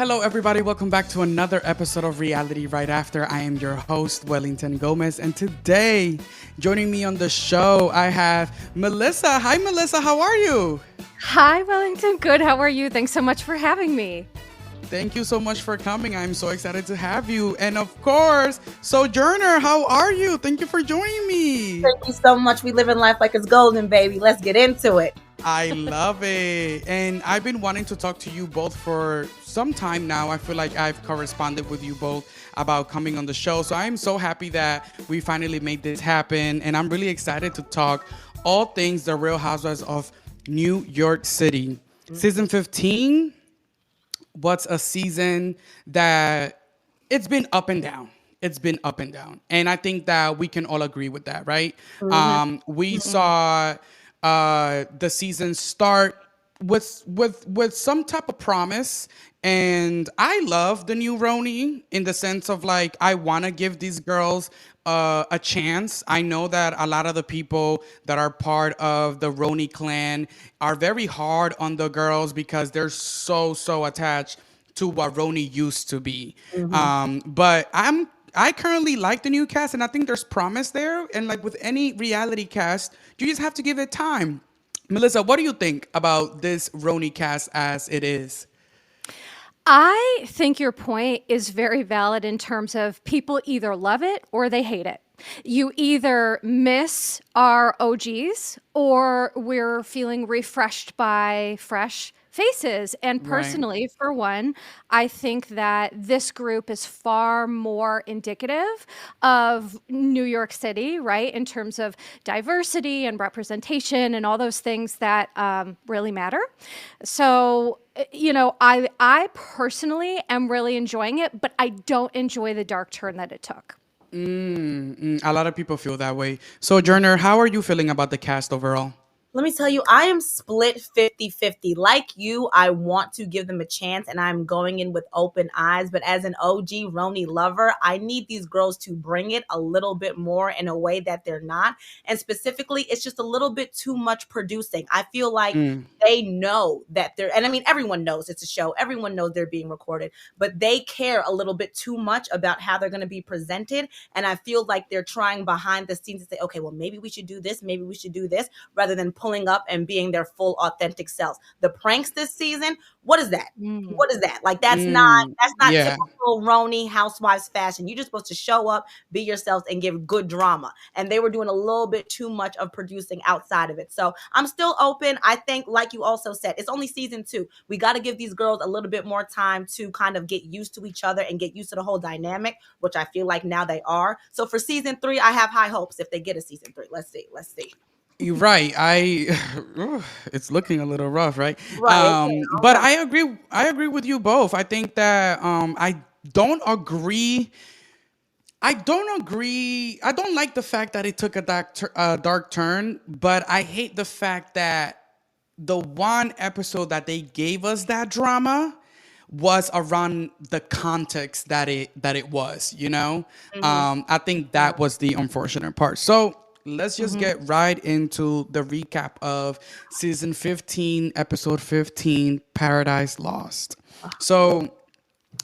Hello, everybody. Welcome back to another episode of Reality Right After. I am your host, Wellington Gomez, and today, joining me on the show, I have Melissa. Hi, Melissa. How are you? Hi, Wellington. Good. How are you? Thanks so much for having me. Thank you so much for coming. I'm so excited to have you. And of course, Sojourner, how are you? Thank you for joining me. Thank you so much. We live in life like it's golden, baby. Let's get into it. I love it. And I've been wanting to talk to you both for some time now. I feel like I've corresponded with you both about coming on the show. So I'm so happy that we finally made this happen. And I'm really excited to talk all things The Real Housewives of New York City. Season 15 was a season that it's been up and down. It's been up and down. And I think that we can all agree with that, right? We saw the season start with some type of promise, and I love the new RHONY in the sense of like I want to give these girls a chance. I know that a lot of the people that are part of the RHONY clan are very hard on the girls because they're so attached to what RHONY used to be. But I currently like the new cast, and I think there's promise there. And like with any reality cast, you just have to give it time. Melissa, what do you think about this RHONY cast as it is? I think your point is very valid in terms of people either love it or they hate it. You either miss our OGs or we're feeling refreshed by fresh faces. And personally, for one, I think that this group is far more indicative of New York City, right? In terms of diversity and representation and all those things that really matter. So, I personally am really enjoying it, but I don't enjoy the dark turn that it took. A lot of people feel that way. Sojourner, how are you feeling about the cast overall? Let me tell you, I am split 50-50. Like you, I want to give them a chance and I'm going in with open eyes. But as an OG RHONY lover, I need these girls to bring it a little bit more in a way that they're not. And specifically, it's just a little bit too much producing. I feel like they know that they're, and I mean, everyone knows it's a show. Everyone knows they're being recorded, but they care a little bit too much about how they're going to be presented. And I feel like they're trying behind the scenes to say, okay, well, maybe we should do this. Maybe we should do this, rather than pulling up and being their full authentic selves. The pranks this season, what is that? What is that? Like that's not typical RHONY housewives fashion. You're just supposed to show up, be yourselves, and give good drama. And they were doing a little bit too much of producing outside of it. So I'm still open. I think, like you also said, it's only season 2. We got to give these girls a little bit more time to kind of get used to each other and get used to the whole dynamic, which I feel like now they are. So for season 3, I have high hopes if they get a season 3. Let's see. You're right. It's looking a little rough, right? Right. But I agree with you both. I think that I don't agree. I don't like the fact that it took a dark turn, but I hate the fact that the one episode that they gave us that drama was around the context that it was, I think that was the unfortunate part. So let's just get right into the recap of season 15, episode 15, Paradise Lost. So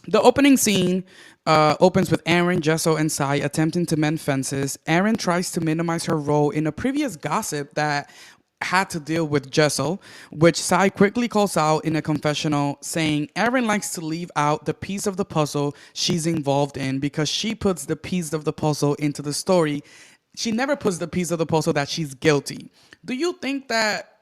the opening scene opens with Aaron, Jessel, and Sai attempting to mend fences. Aaron tries to minimize her role in a previous gossip that had to deal with Jessel, which Sai quickly calls out in a confessional, saying Aaron likes to leave out the piece of the puzzle she's involved in because she puts the piece of the puzzle into the story. She never puts the piece of the puzzle that she's guilty. Do you think that,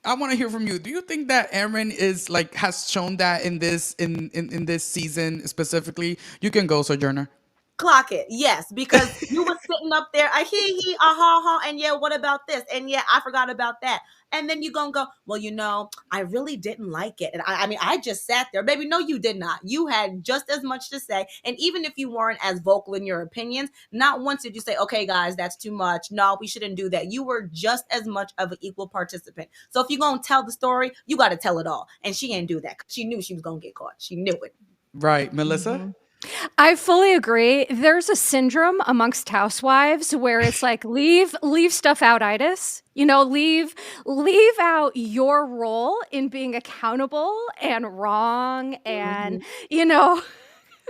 I want to hear from you, do you think that Aaron is like has shown that in this this season specifically? You can go, Sojourner. Clock it. Yes, because you were sitting up there, a hee, a ha ha, and yeah, what about this? And yeah, I forgot about that. And then you gonna go, well, I really didn't like it. And I mean, I just sat there. Baby, no, you did not. You had just as much to say. And even if you weren't as vocal in your opinions, not once did you say, okay, guys, that's too much. No, we shouldn't do that. You were just as much of an equal participant. So if you're gonna tell the story, you got to tell it all. And she ain't do that. She knew she was gonna get caught. She knew it. Right. Melissa? I fully agree. There's a syndrome amongst housewives where it's like leave stuff out, itis. Leave out your role in being accountable and wrong and Mhm. you know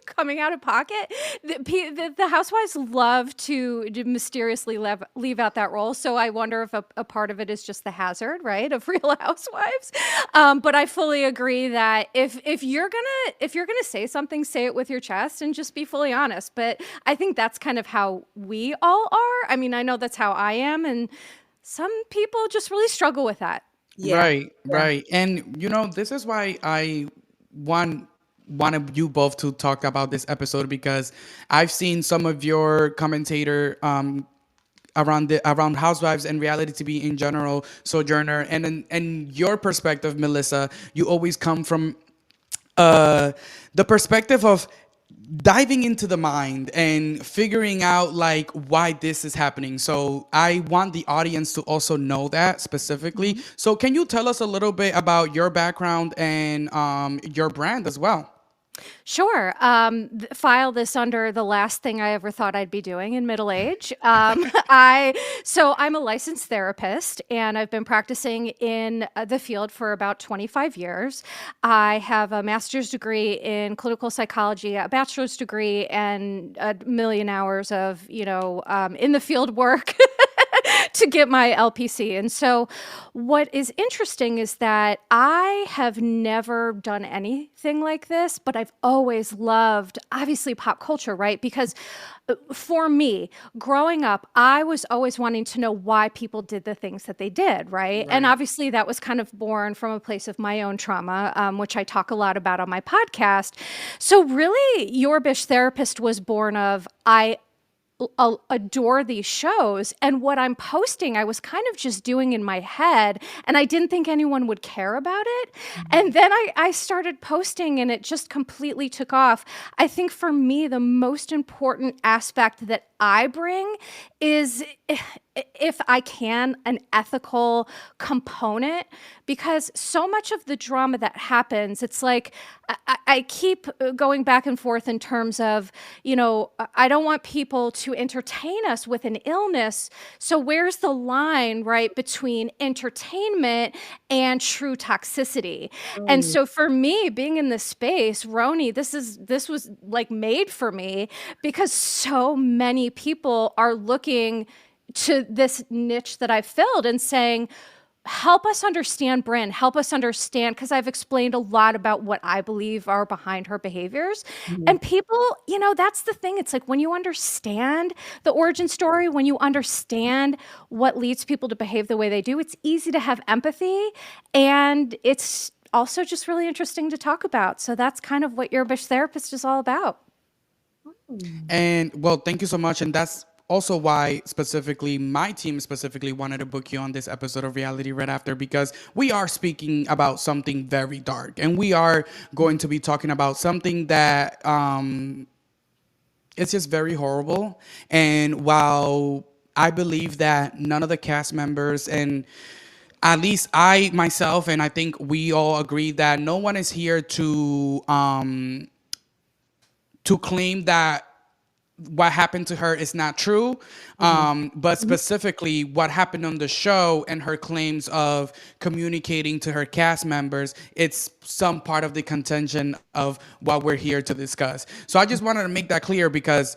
coming out of pocket. The housewives love to mysteriously leave out that role. So I wonder if a part of it is just the hazard, right, of Real Housewives. But I fully agree that if you're gonna say something, say it with your chest and just be fully honest. But I think that's kind of how we all are. I mean, I know that's how I am, and some people just really struggle with that. Yeah. Right, Yeah. right. And this is why I want wanted you both to talk about this episode, because I've seen some of your commentator around housewives and reality TV in general, Sojourner, and your perspective, Melissa. You always come from uh, the perspective of diving into the mind and figuring out like why this is happening. So I want the audience to also know that specifically. Mhm. So can you tell us a little bit about your background and your brand as well? Sure. File this under the last thing I ever thought I'd be doing in middle age. I'm a licensed therapist, and I've been practicing in the field for about 25 years. I have a master's degree in clinical psychology, a bachelor's degree, and a million hours of in the field work. To get my LPC. And so, what is interesting is that I have never done anything like this, but I've always loved, obviously, pop culture, right? Because for me, growing up, I was always wanting to know why people did the things that they did, right? And Right. obviously, that was kind of born from a place of my own trauma, which I talk a lot about on my podcast. So, really, Your Bish Therapist was born of adore these shows, and what I'm posting I was kind of just doing in my head, and I didn't think anyone would care about it. Mhm. And then I started posting, and it just completely took off. I think for me the most important aspect that I bring is, if I can, an ethical component, because so much of the drama that happens, it's like I keep going back and forth in terms of, I don't want people to entertain us with an illness. So where's the line, right, between entertainment and true toxicity? And Mm. so for me, being in this space, RHONY, this was like made for me, because so many people are looking to this niche that I've filled and saying, help us understand Brynn, help us understand, because I've explained a lot about what I believe are behind her behaviors. Mhm. And people, that's the thing. It's like when you understand the origin story, when you understand what leads people to behave the way they do, it's easy to have empathy. And it's also just really interesting to talk about. So that's kind of what Your Bish Therapist is all about. Mm. And well, thank you so much. And that's also why specifically my team specifically wanted to book you on this episode of Reality Right After, because we are speaking about something very dark, and we are going to be talking about something that it's just very horrible. And while I believe that none of the cast members, and at least I myself, and I think we all agree that no one is here to claim that what happened to her is not true. Mhm. But Mhm. specifically, what happened on the show and her claims of communicating to her cast members, it's some part of the contention of what we're here to discuss. So I just wanted to make that clear, because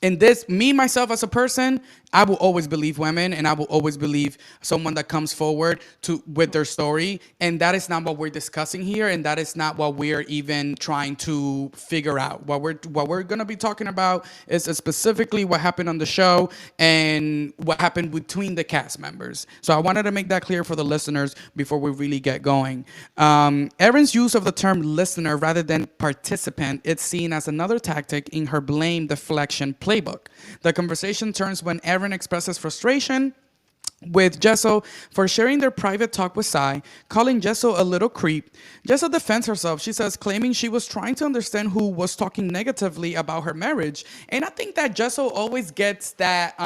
in this, me myself as a person, I will always believe women, and I will always believe someone that comes forward to with their story. And that is not what we're discussing here, and that is not what we're even trying to figure out. What we're gonna be talking about is specifically what happened on the show and what happened between the cast members. So I wanted to make that clear for the listeners before we really get going. Erin's use of the term listener rather than participant, it's seen as another tactic in her blame deflection playbook. The conversation turns when Erin expresses frustration with Jessel for sharing their private talk with Sai, calling Jessel a little creep. Jessel defends herself. She says, claiming she was trying to understand who was talking negatively about her marriage. And I think that Jessel always gets that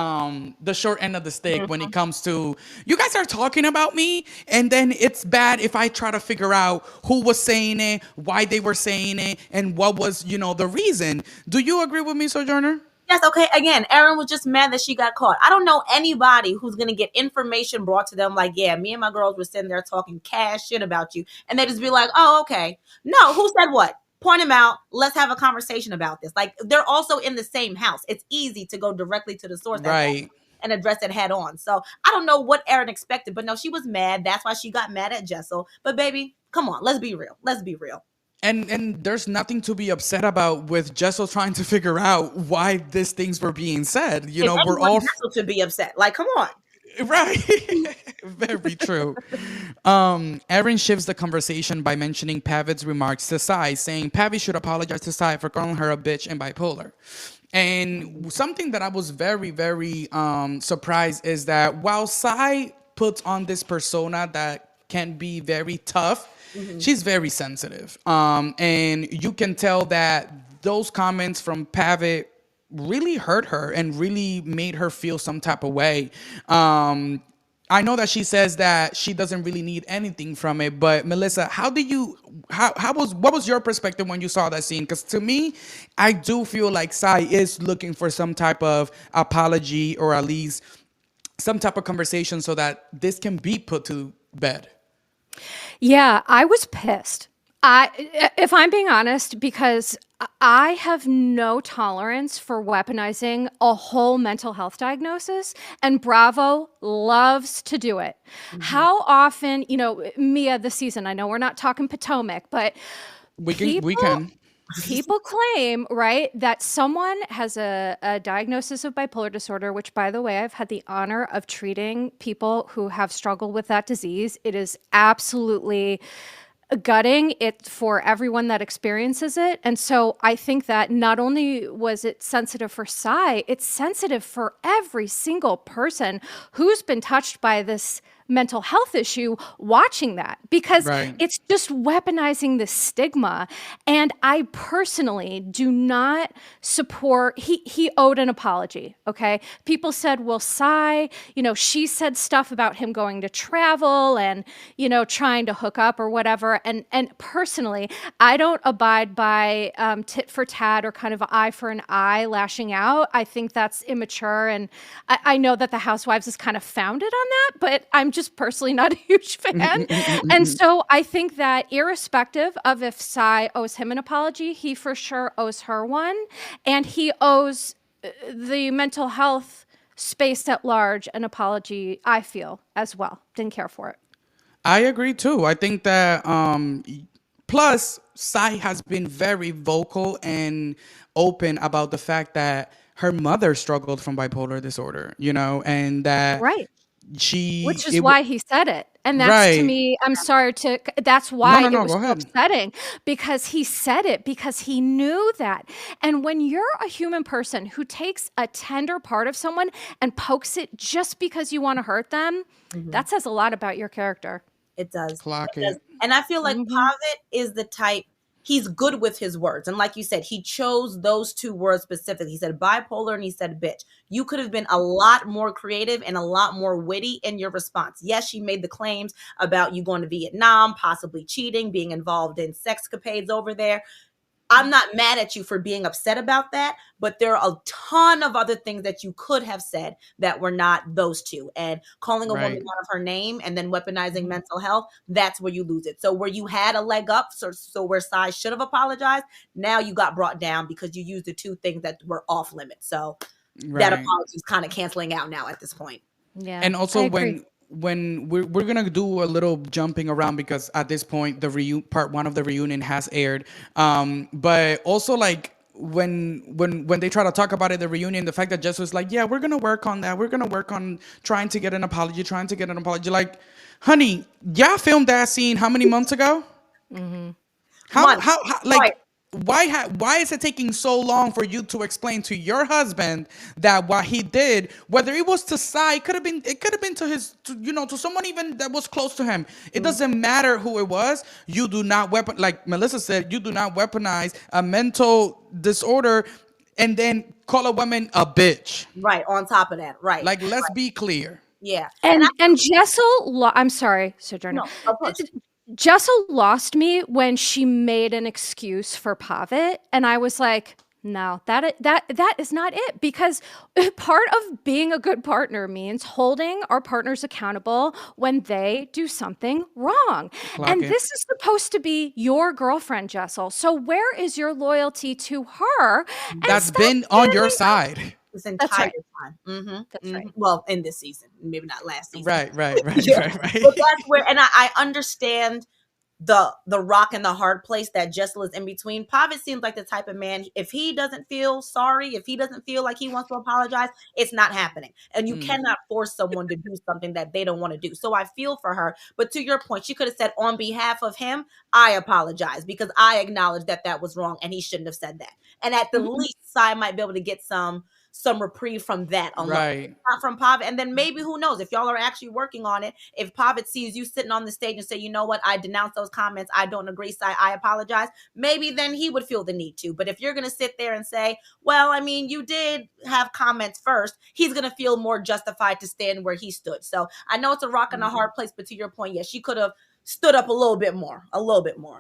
the short end of the stick when it comes to you guys are talking about me, and then it's bad if I try to figure out who was saying it, why they were saying it, and what was the reason. Do you agree with me, Sojourner? Yes, okay. Again, Erin was just mad that she got caught. I don't know anybody who's going to get information brought to them like, yeah, me and my girls were sitting there talking cash shit about you. And they just be like, oh, okay. No, who said what? Point them out. Let's have a conversation about this. Like, they're also in the same house. It's easy to go directly to the source Right. and address it head on. So I don't know what Erin expected, but no, she was mad. That's why she got mad at Jessel. But baby, come on, let's be real. Let's be real. And there's nothing to be upset about with Jessel trying to figure out why these things were being said. If We're anyone all Jessel to be upset. Like, come on. right. Very true. Erin shifts the conversation by mentioning Pavitt's remarks to Sai, saying Pavitt should apologize to Sai for calling her a bitch and bipolar. And something that I was very, very surprised is that while Sai puts on this persona that can be very tough, she's very sensitive. And you can tell that those comments from Pavitt really hurt her and really made her feel some type of way. I know that she says that she doesn't really need anything from it, but Melissa, what was your perspective when you saw that scene? Because to me, I do feel like Sai is looking for some type of apology or at least some type of conversation so that this can be put to bed. Yeah, I was pissed. If I'm being honest, because I have no tolerance for weaponizing a whole mental health diagnosis, and Bravo loves to do it. How often, Mia, this season, I know we're not talking Potomac, but We can. people claim, right, that someone has a diagnosis of bipolar disorder, which, by the way, I've had the honor of treating people who have struggled with that disease. It is absolutely gutting it for everyone that experiences it. And so I think that not only was it sensitive for Sai, it's sensitive for every single person who's been touched by this mental health issue watching that, because Right. it's just weaponizing the stigma. And I personally do not support, he owed an apology. Okay. People said, well, Sai, she said stuff about him going to travel and, trying to hook up or whatever. And personally, I don't abide by tit for tat or kind of eye for an eye lashing out. I think that's immature. And I know that the Housewives is kind of founded on that, but I'm just personally not a huge fan. And so I think that irrespective of if Sai owes him an apology, he for sure owes her one. And he owes the mental health space at large an apology, I feel, as well. Didn't care for it. I agree too. I think that plus Sai has been very vocal and open about the fact that her mother struggled from bipolar disorder, and that Right. she Which is why he said it. And that's to right. me, that's No, why no, it no, was go so ahead. upsetting, because he said it, because he knew that. And when you're a human person who takes a tender part of someone and pokes it just because you want to hurt them, that says a lot about your character. It does. Clock It does. it. And I feel like Pavitt is the type, he's good with his words. And like you said, he chose those two words specifically. He said bipolar and he said bitch. You could have been a lot more creative and a lot more witty in your response. Yes, she made the claims about you going to Vietnam, possibly cheating, being involved in sexcapades over there. I'm not mad at you for being upset about that, but there are a ton of other things that you could have said that were not those two. And calling a woman Right. out of her name and then weaponizing mental health, that's where you lose it. So where you had a leg up, so where Sai should have apologized, now you got brought down because you used the two things that were off limits. So that Right. apology is kind of canceling out now at this point. Yeah. And I also agree. when we're gonna do a little jumping around because at this point the part one of the reunion has aired. But also like when they try to talk about it, the reunion, the fact that Jess was like, yeah, we're gonna work on that. We're gonna work on trying to get an apology, Like, honey, y'all filmed that scene how many months ago? Months. How like Right. why is it taking so long for you to explain to your husband that what he did, whether it was to Sai, it could have been to to someone even that was close to him. It doesn't matter who it was. You do not like Melissa said, you do not weaponize a mental disorder and then call a woman a bitch. Right. On top of that. Right. Like, let's be clear. Yeah. And Jessel, I'm sorry, Sojourner. No, of course. Jessel lost me when she made an excuse for Pavitt, and I was like, no, that is not it, because part of being a good partner means holding our partners accountable when they do something wrong. And this is supposed to be your girlfriend, Jessel. So where is your loyalty to her? And That's stop been on your feeling- side. This entire right. time. Mm-hmm. That's right. Well, in this season, maybe not last season. Right. Yeah. But that's where, and I understand the rock and the hard place that Jessel is in between. Pavitt seems like the type of man, if he doesn't feel sorry, if he doesn't feel like he wants to apologize, it's not happening. And you cannot force someone to do something that they don't want to do. So I feel for her. But to your point, she could have said, on behalf of him, I apologize, because I acknowledge that was wrong and he shouldn't have said that. And at the least, Sai might be able to get some reprieve from that alone. Right. Not from Pavitt. And then maybe, who knows, if y'all are actually working on it, if Pavitt sees you sitting on the stage and say, you know what, I denounce those comments, I don't agree, I apologize, maybe then he would feel the need to. But if you're going to sit there and say, well, I mean, you did have comments first, he's going to feel more justified to stand where he stood. So I know it's a rock and a hard place, but to your point, yes, she could have stood up a little bit more.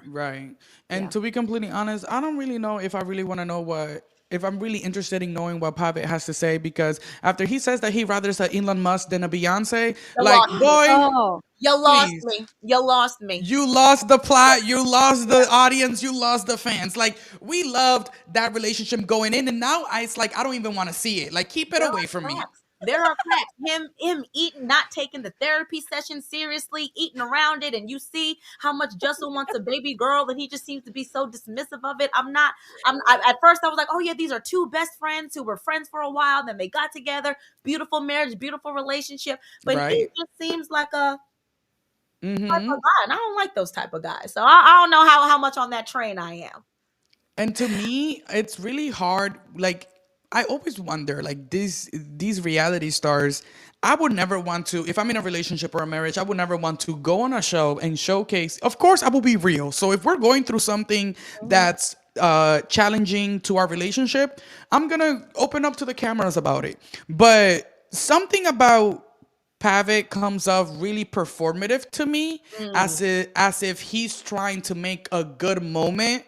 Right. And to be completely honest, I don't really know if I really want to know if I'm really interested in knowing what Pavitt has to say, because after he says that he rather is a Elon Musk than a Beyonce, like, boy, you lost please. me. You lost me. You lost the plot, you lost the audience, you lost the fans. Like, we loved that relationship going in, and now it's like I don't even want to see it. Like, keep it away from me. There are facts. Him eating, not taking the therapy session seriously, eating around it, and you see how much Jessel wants a baby girl, and he just seems to be so dismissive of it. At first I was like, oh yeah, these are two best friends who were friends for a while, then they got together, beautiful marriage, beautiful relationship. But he just seems like a type of guy, and I don't like those type of guys. So I don't know how much on that train I am. And to me, it's really hard. Like, I always wonder, like, these reality stars, I would never want to, if I'm in a relationship or a marriage, I would never want to go on a show and showcase. Of course, I will be real. So if we're going through something that's challenging to our relationship, I'm going to open up to the cameras about it. But something about Pavitt comes off really performative to me, as if he's trying to make a good moment,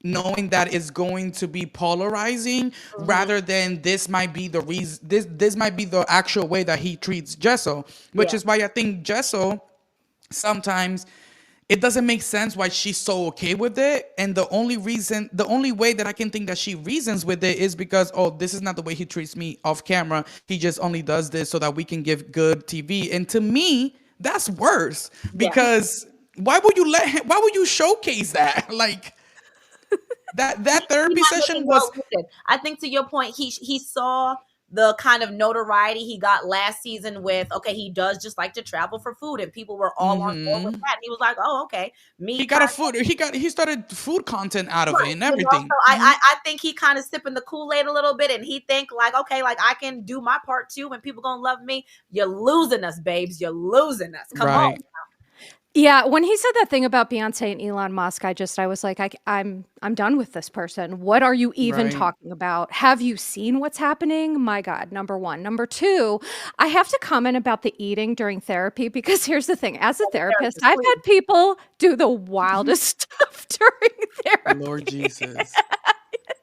knowing that it's going to be polarizing, rather than this might be the reason, this might be the actual way that he treats Jessel, which is why I think Jessel sometimes it doesn't make sense why she's so okay with it. And the only way that I can think that she reasons with it is because, oh, this is not the way he treats me off camera. He just only does this so that we can give good TV. And to me, that's worse, because why would you showcase that? Like, that therapy session was. I think, to your point, he saw the kind of notoriety he got last season with, okay, he does just like to travel for food, and people were all on board with that. And he was like, oh, okay, he started food content out of it and everything. So I think he kind of sipping the Kool-Aid a little bit, and he think like, okay, like I can do my part too, and people gonna love me. You're losing us, babes. You're losing us. Come on. Yeah, when he said that thing about Beyonce and Elon Musk, I was like, I'm done with this person. What are you even talking about? Have you seen what's happening? My God, number one. Number two, I have to comment about the eating during therapy, because here's the thing. As a therapist, I've had people do the wildest stuff during therapy. Lord Jesus.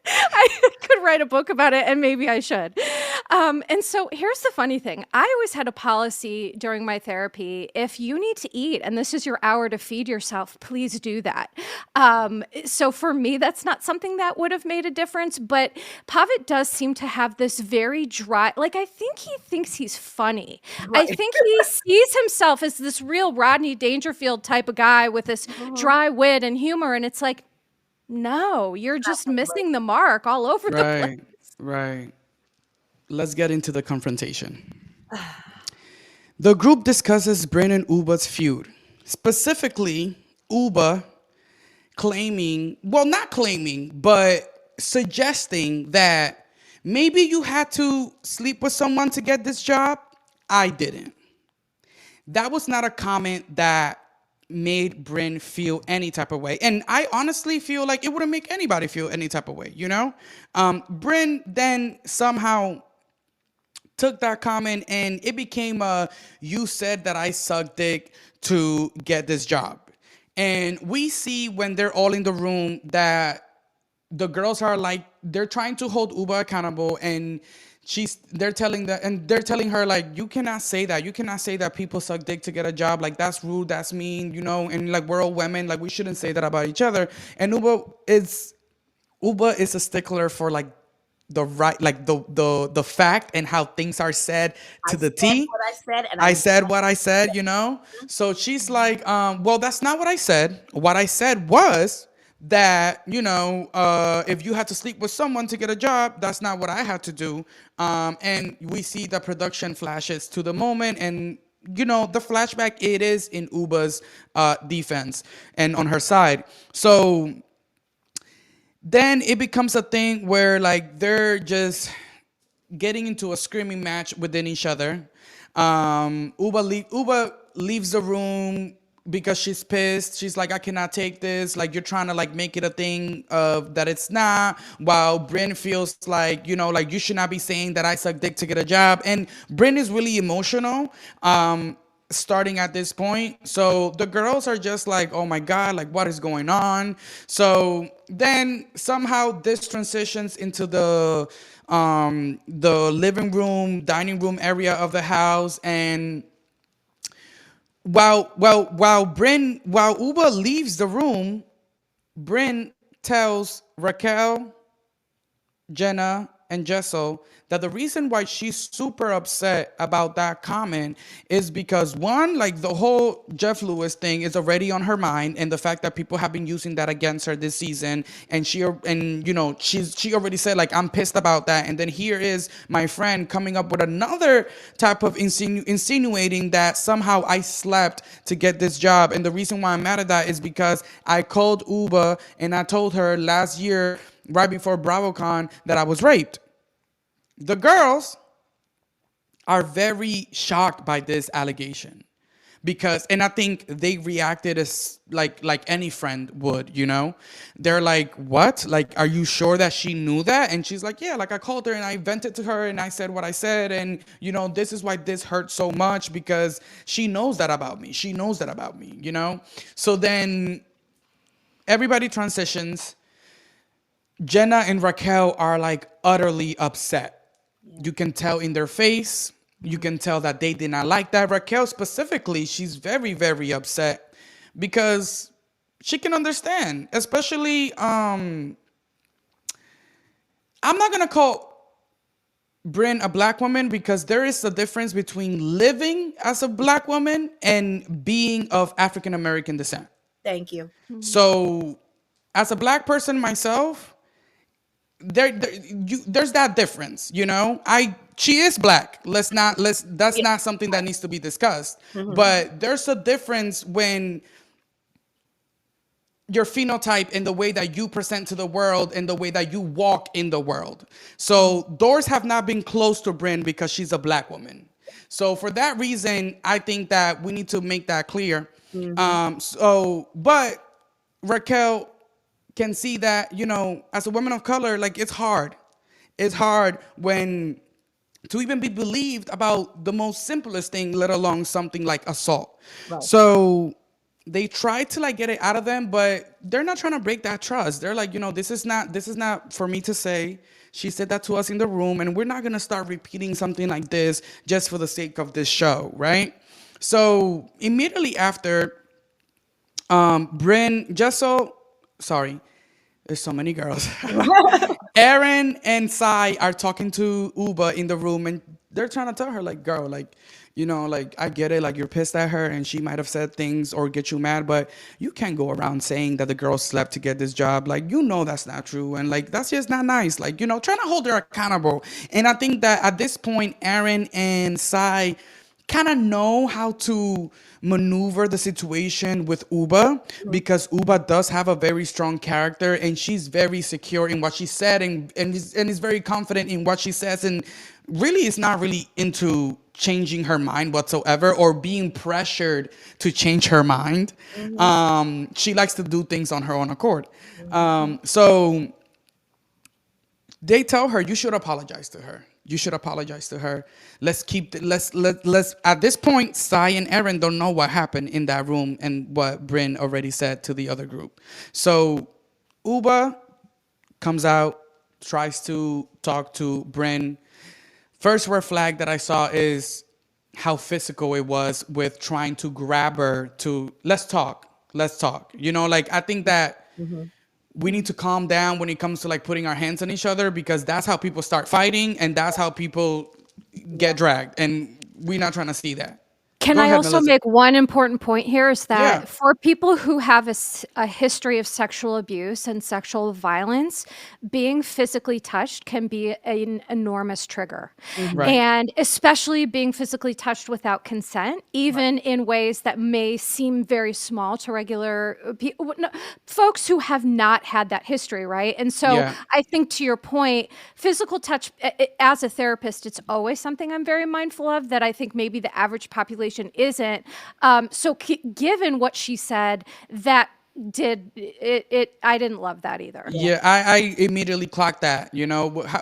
I could write a book about it, and maybe I should. And so here's the funny thing. I always had a policy during my therapy: if you need to eat and this is your hour to feed yourself, please do that. So for me, that's not something that would have made a difference. But Pavitt does seem to have this very dry, like, I think he thinks he's funny. I think he sees himself as this real Rodney Dangerfield type of guy with this dry wit and humor. And it's like, no, you're just missing the mark all over the place. Right. Let's get into the confrontation. The group discusses Brynn and Ubah's feud. Specifically, Ubah claiming, well, not claiming, but suggesting that maybe you had to sleep with someone to get this job. I didn't. That was not a comment that made Brynn feel any type of way. And I honestly feel like it wouldn't make anybody feel any type of way, you know? Brynn then somehow took that comment and it became a you said that I suck dick to get this job. And we see when they're all in the room that the girls are like they're trying to hold Ubah accountable and they're telling her like you cannot say that. You cannot say that people suck dick to get a job. Like that's rude, that's mean, you know, and like we're all women, like we shouldn't say that about each other. And Ubah is a stickler for like the right, like the fact and how things are said I to the said T. what I said, and I I said what I said, you know? So she's like, well, that's not what I said. What I said was that, you know, if you had to sleep with someone to get a job, that's not what I had to do. And we see the production flashes to the moment and you know the flashback it is in Ubah's defense and on her side. So then it becomes a thing where like they're just getting into a screaming match within each other. Ubah leaves the room because she's pissed. She's like, I cannot take this. Like you're trying to like make it a thing of that it's not. While Brynn feels like, you know, like you should not be saying that I suck dick to get a job. And Brynn is really emotional. Starting at this point. So the girls are just like, oh my God, like what is going on? So then somehow this transitions into the living room, dining room area of the house. And while Ubah leaves the room, Brynn tells Raquel, Jenna, and Jessel that the reason why she's super upset about that comment is because one, like the whole Jeff Lewis thing is already on her mind, and the fact that people have been using that against her this season, and she already said like I'm pissed about that, and then here is my friend coming up with another type of insinuating that somehow I slept to get this job, and the reason why I'm mad at that is because I called Ubah and I told her last year right before BravoCon that I was raped. The girls are very shocked by this allegation because, and I think they reacted as like any friend would, you know. They're like, what? Like, are you sure that she knew that? And she's like, yeah, like I called her and I vented to her and I said what I said, and you know, this is why this hurts so much because she knows that about me. She knows that about me, you know. So then everybody transitions. Jenna and Raquel are like utterly upset. You can tell in their face. You can tell that they did not like that. Raquel specifically, she's very, very upset because she can understand. Especially, I'm not gonna call Brynn a black woman because there is a difference between living as a black woman and being of African American descent. Thank you. So, as a black person myself, there's that difference, you know. She is black. That's not something that needs to be discussed. But there's a difference when your phenotype and the way that you present to the world and the way that you walk in the world. So doors have not been closed to Brynn because she's a black woman. So for that reason, I think that we need to make that clear. But Raquel can see that, you know, as a woman of color, like it's hard. It's hard when to even be believed about the most simplest thing, let alone something like assault. Right. So they try to like get it out of them, but they're not trying to break that trust. They're like, you know, this is not for me to say. She said that to us in the room, and we're not gonna start repeating something like this just for the sake of this show, right? So immediately after, Brynn, sorry, there's so many girls. Aaron and Sai are talking to Ubah in the room, and they're trying to tell her, like, girl, like, you know, like, I get it, like, you're pissed at her, and she might have said things or get you mad, but you can't go around saying that the girl slept to get this job. Like, you know that's not true, and, like, that's just not nice. Like, you know, trying to hold her accountable. And I think that at this point, Aaron and Sai kind of know how to maneuver the situation with Ubah, because Ubah does have a very strong character and she's very secure in what she said, and is very confident in what she says, and really is not really into changing her mind whatsoever or being pressured to change her mind. Mm-hmm. She likes to do things on her own accord. Mm-hmm. So they tell her, you should apologize to her. You should apologize to her. Let's keep let's at this point, Sai and Aaron don't know what happened in that room and what Brynn already said to the other group. So Ubah comes out, tries to talk to Brynn. First red flag that I saw is how physical it was with trying to grab her to, let's talk. Let's talk. Like, I think that Mm-hmm. we need to calm down when it comes to like putting our hands on each other, because that's how people start fighting and that's how people Yeah. get dragged, and we're not trying to see that. Can Go I ahead, also Melissa. make one important point here is Yeah. that for people who have a history of sexual abuse and sexual violence, being physically touched can be an enormous trigger. Mm-hmm. Right. And especially being physically touched without consent, Right. even in ways that may seem very small to regular folks who have not had that history, right? And so Yeah. I think to your point, physical touch, as a therapist, it's always something I'm very mindful of that I think maybe the average population isn't. Given what she said, that did it, I didn't love that either. Yeah. Yeah, I immediately clocked that.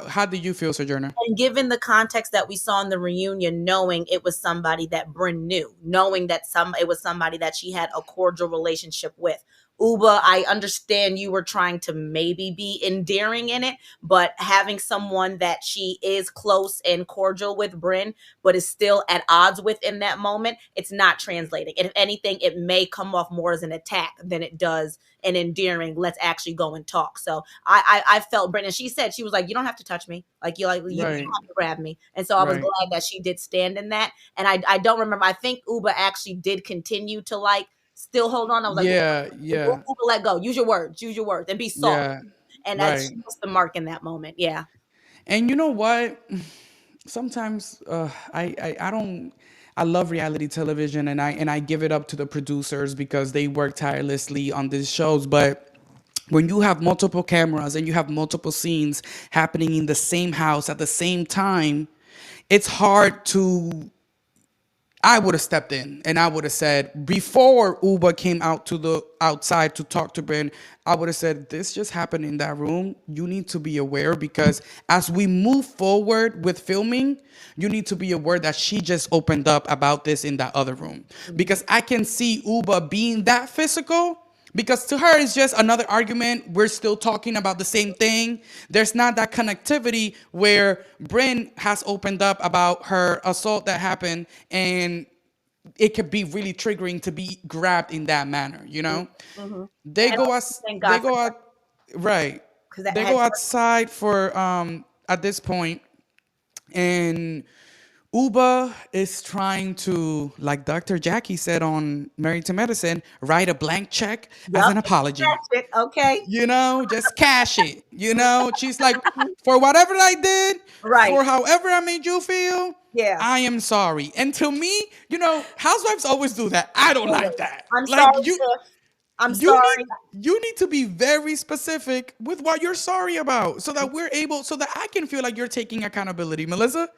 How did you feel, Sojourner? And given the context that we saw in the reunion, knowing it was somebody that Brynn knew, knowing that it was somebody that she had a cordial relationship with. Ubah, I understand you were trying to maybe be endearing in it, but having someone that she is close and cordial with, Brynn, but is still at odds with in that moment, it's not translating. And if anything, it may come off more as an attack than it does an endearing, let's actually go and talk. So I felt Brynn, and she said, she was like, you don't have to touch me. Like, you don't Right. have to grab me. And so I was Right. glad that she did stand in that. And I don't remember. I think Ubah actually did continue to like still hold on. I was like, Yeah. Ubah, Yeah. let go. Use your words. Use your words and be soft. Yeah. And Right. she missed the mark in that moment. Yeah. And you know what? Sometimes I don't. I love reality television, and I give it up to the producers because they work tirelessly on these shows. But when you have multiple cameras and you have multiple scenes happening in the same house at the same time, it's hard to. I would have stepped in and I would have said, before Uba came out to the outside to talk to Brynn, I would have said, this just happened in that room. You need to be aware, because as we move forward with filming, you need to be aware that she just opened up about this in that other room. Mm-hmm. Because I can see Uba being that physical, because to her it's just another argument. We're still talking about the same thing. There's not that connectivity where Brynn has opened up about her assault that happened, and it could be really triggering to be grabbed in that manner. Mm-hmm. They And go as thank they God for go out, right. because that They had go outside for at this point, and Uba is trying to, like Dr. Jackie said on Married to Medicine, write a blank check as yep. an apology. That's it. Okay. Just cash it. She's like, for whatever I did, Right. for however I made you feel, Yeah. I am sorry. And to me, housewives always do that. I don't like that. I'm Like, sorry, sis. I'm you sorry. need to be very specific with what you're sorry about, so that so that I can feel like you're taking accountability. Melissa?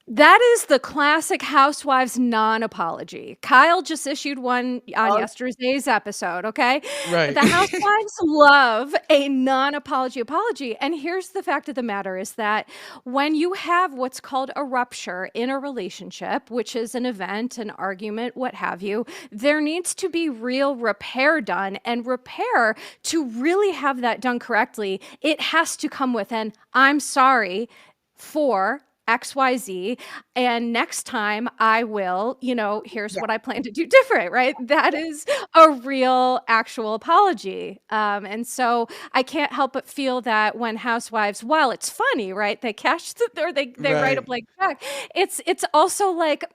That is the classic Housewives non-apology. Kyle just issued one on Oh, yesterday's episode, okay? Right. The Housewives love a non-apology apology. And here's the fact of the matter is that when you have what's called a rupture in a relationship, which is an event, an argument, what have you, there needs to be real repair done. And repair, to really have that done correctly, it has to come with an I'm sorry for XYZ. And next time I will, here's yeah. what I plan to do different, right? That is a real, actual apology. And so I can't help but feel that when housewives, while it's funny, right? They cash or they write a Right. blank check. It's also like,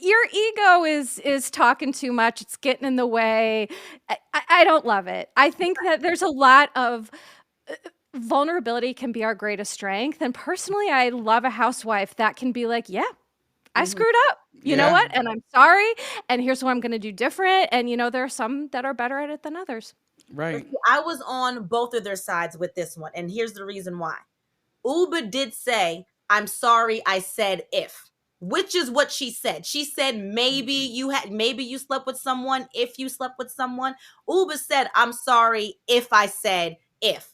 your ego is talking too much. It's getting in the way. I don't love it. I think that there's a lot of vulnerability can be our greatest strength. And personally, I love a housewife that can be like, yeah, I screwed up. You know Yeah. what? And I'm sorry. And here's what I'm going to do different. And, there are some that are better at it than others. But Right. see, I was on both of their sides with this one, and here's the reason why. Ubah did say, "I'm sorry, I said if," which is what she said. She said maybe you slept with someone, if you slept with someone. Ubah said, "I'm sorry if I said if."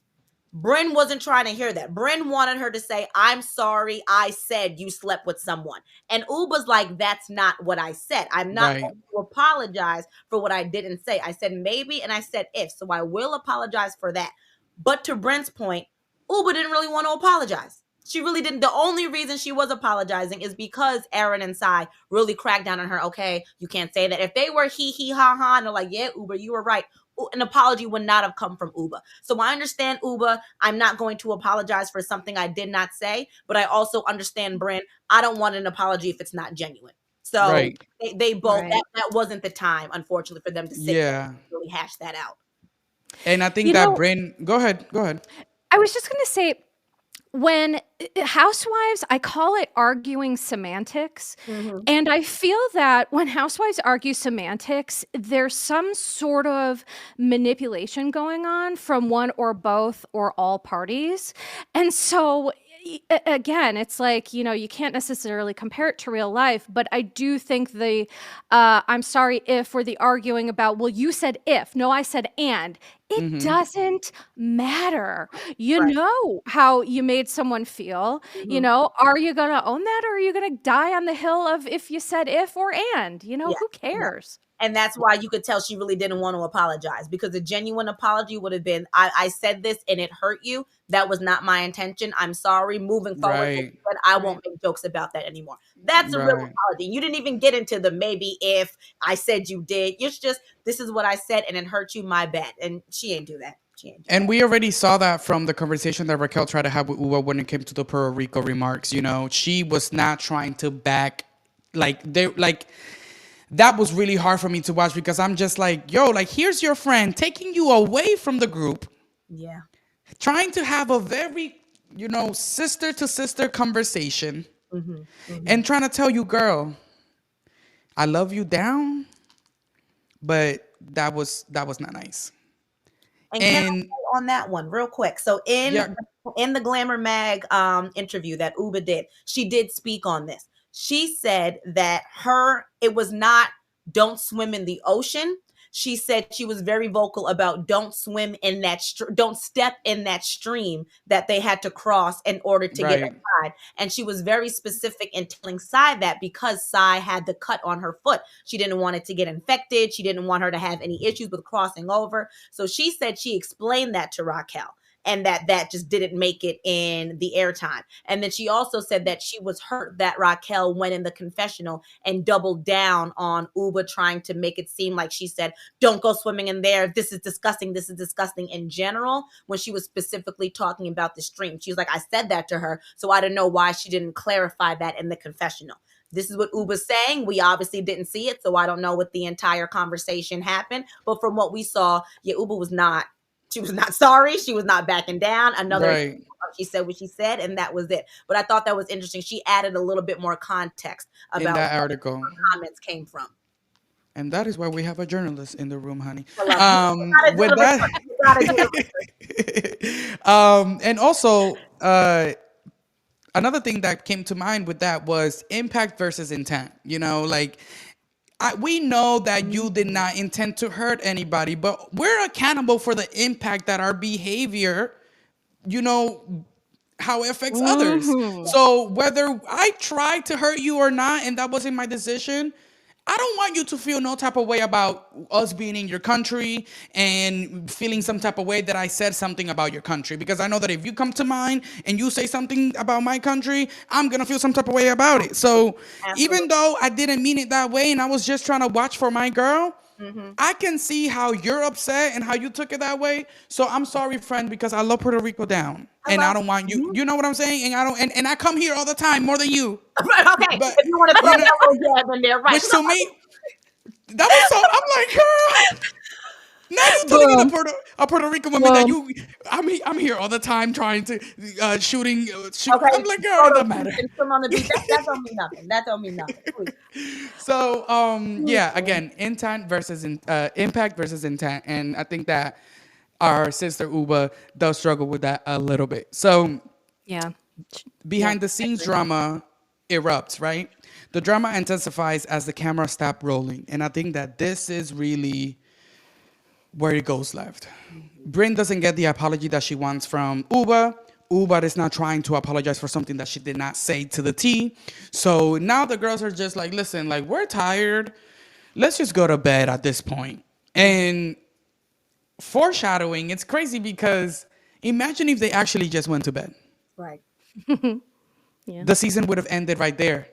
Brynn wasn't trying to hear that. Brynn wanted her to say, "I'm sorry, I said you slept with someone." And Ubah's like, "That's not what I said. I'm not Right. going to apologize for what I didn't say. I said maybe and I said if. So I will apologize for that." But to Brynn's point, Ubah didn't really want to apologize. She really didn't. The only reason she was apologizing is because Aaron and Sai really cracked down on her. Okay, you can't say that. If they were hee ha ha and they're like, "Yeah, Ubah, you were right," an apology would not have come from Ubah. So I understand Ubah. I'm not going to apologize for something I did not say, but I also understand Brynn. I don't want an apology if it's not genuine. So Right. they both Right. that wasn't the time, unfortunately, for them to sit down Yeah. and really hash that out. And I think You that know, Bryn, go ahead. Go ahead. I was just going to say, when housewives, I call it arguing semantics. Mm-hmm. And I feel that when housewives argue semantics, there's some sort of manipulation going on from one or both or all parties. And so, again, it's like, you can't necessarily compare it to real life, but I do think the I'm sorry if, or the arguing about, well, you said if, no, I said and. It Mm-hmm. doesn't matter. You Right. know how you made someone feel. Mm-hmm. Are you going to own that, or are you going to die on the hill of if you said if or and? Yeah. Who Yeah. cares? And that's why you could tell she really didn't want to apologize, because a genuine apology would have been, I said this and it hurt you. That was not my intention. I'm sorry. Moving forward, Right. I Right. won't make jokes about that anymore. That's a real Right. apology. You didn't even get into the maybe if I said you did. It's just, this is what I said and it hurt you, my bad. And she ain't do that. She ain't do And that. we already saw that from the conversation that Raquel tried to have with Uwa when it came to the Puerto Rico remarks. She was not trying to back, that was really hard for me to watch, because I'm just like, yo, like, here's your friend taking you away from the group, Yeah. trying to have a very, sister to sister conversation, Mm-hmm. Mm-hmm. and trying to tell you, girl, I love you down, but that was not nice. And can I And say on that one real quick? So yeah, in the Glamour Mag interview that Ubah did, she did speak on this. She said that it was not don't swim in the ocean. She said she was very vocal about don't swim in that don't step in that stream that they had to cross in order to get right, outside. And she was very specific in telling Sai that, because Sai had the cut on her foot. She didn't want it to get infected. She didn't want her to have any issues with crossing over. So she said she explained that to Raquel, and that just didn't make it in the airtime. And then she also said that she was hurt that Raquel went in the confessional and doubled down on Ubah, trying to make it seem like she said, don't go swimming in there. This is disgusting. This is disgusting in general, when she was specifically talking about the stream. She was like, I said that to her, so I don't know why she didn't clarify that in the confessional. This is what Ubah's saying. We obviously didn't see it, so I don't know what the entire conversation happened. But from what we saw, yeah, Ubah was not, she was not sorry. She was not backing down. right, She said what she said, and that was it. But I thought that was interesting. She added a little bit more context in about that where article. her comments came from. And that is why we have a journalist in the room, honey. I love you. You gotta do With the that, research. You gotta do the research. and also, another thing that came to mind with that was impact versus intent. We know that you did not intend to hurt anybody, but we're accountable for the impact that our behavior, how it affects others. Mhm. So whether I tried to hurt you or not, and that wasn't my decision, I don't want you to feel no type of way about us being in your country and feeling some type of way that I said something about your country. Because I know that if you come to mine and you say something about my country, I'm going to feel some type of way about it. So Absolutely. even though I didn't mean it that way and I was just trying to watch for my girl, Mm-hmm. I can see how you're upset and how you took it that way. So I'm sorry, friend, because I love Puerto Rico down. And I don't want you, you know what I'm saying? And I don't, and I come here all the time more than you. Right, okay. But, If you want to throw you know, that little jab in there, right? which to me, that was so, I'm like, girl. Now you telling me Boom, a Puerto Rican woman that boom. you I'm here all the time trying to shoot. Okay, I'm like, girl, it photo doesn't shoot matter. and swim on the beach. That don't mean nothing. That don't mean nothing. Please. So yeah, again, intent versus impact versus intent, and I think that our sister Uba does struggle with that a little bit. So Yeah. Yeah. behind the scenes drama erupts, right? The drama intensifies as the camera stops rolling, and I think that this is really where it goes left. Brynn doesn't get the apology that she wants from Uba. Uba is not trying to apologize for something that she did not say to the T. So now the girls are just like, listen, like, we're tired. Let's just go to bed at this point. And foreshadowing, it's crazy because imagine if they actually just went to bed. Right. Yeah. The season would have ended right there.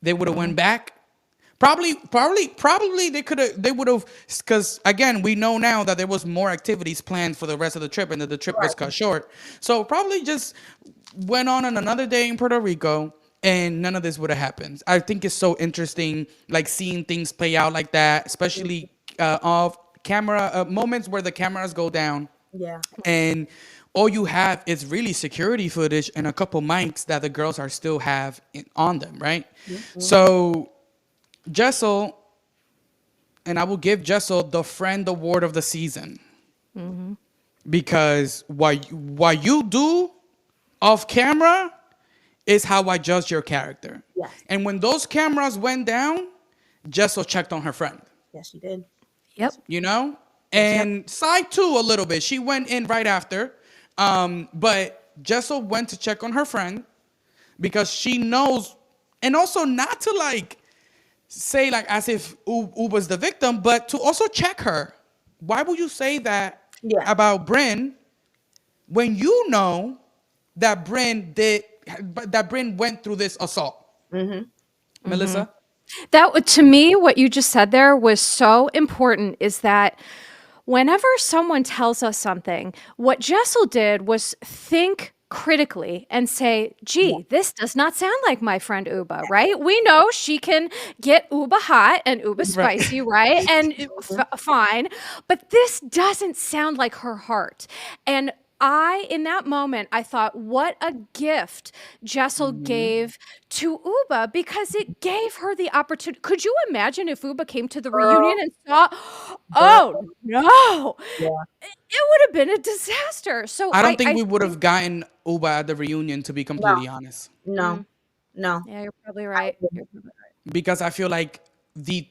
They would have went back. Probably they would have, because again, we know now that there was more activities planned for the rest of the trip and that the trip was Right. cut short. So probably just went on another day in Puerto Rico and none of this would have happened. I think it's so interesting, like seeing things play out like that, especially off camera moments where the cameras go down Yeah. and all you have is really security footage and a couple mics that the girls are still have on them, right? So Jessel, and I will give Jessel the friend award of the season because what you do off camera is how I judge your character. Yes. And when those cameras went down, Jessel checked on her friend. Yes, you did. Yep. You know? And side two a little bit. She went in right after. But Jessel went to check on her friend because she knows, and also not to like say like as if Uba's the victim, but to also check her. Why would you say that Yeah. about Brynn when you know that Brynn went through this assault? Melissa? To me, what you just said there was so important is that whenever someone tells us something, what Jessel did was think critically and say, gee, this does not sound like my friend Uba, right? We know she can get Uba hot and Uba Right. spicy, right? And fine, but this doesn't sound like her heart. And in that moment, I thought, what a gift Jessel gave to Uba because it gave her the opportunity. Could you imagine if Uba came to the reunion Girl. and saw, Girl. oh no, Yeah. it would have been a disaster. So I don't think I we would have gotten Uba at the reunion, to be No. completely honest. No. No. yeah, you're probably right. Because I feel like the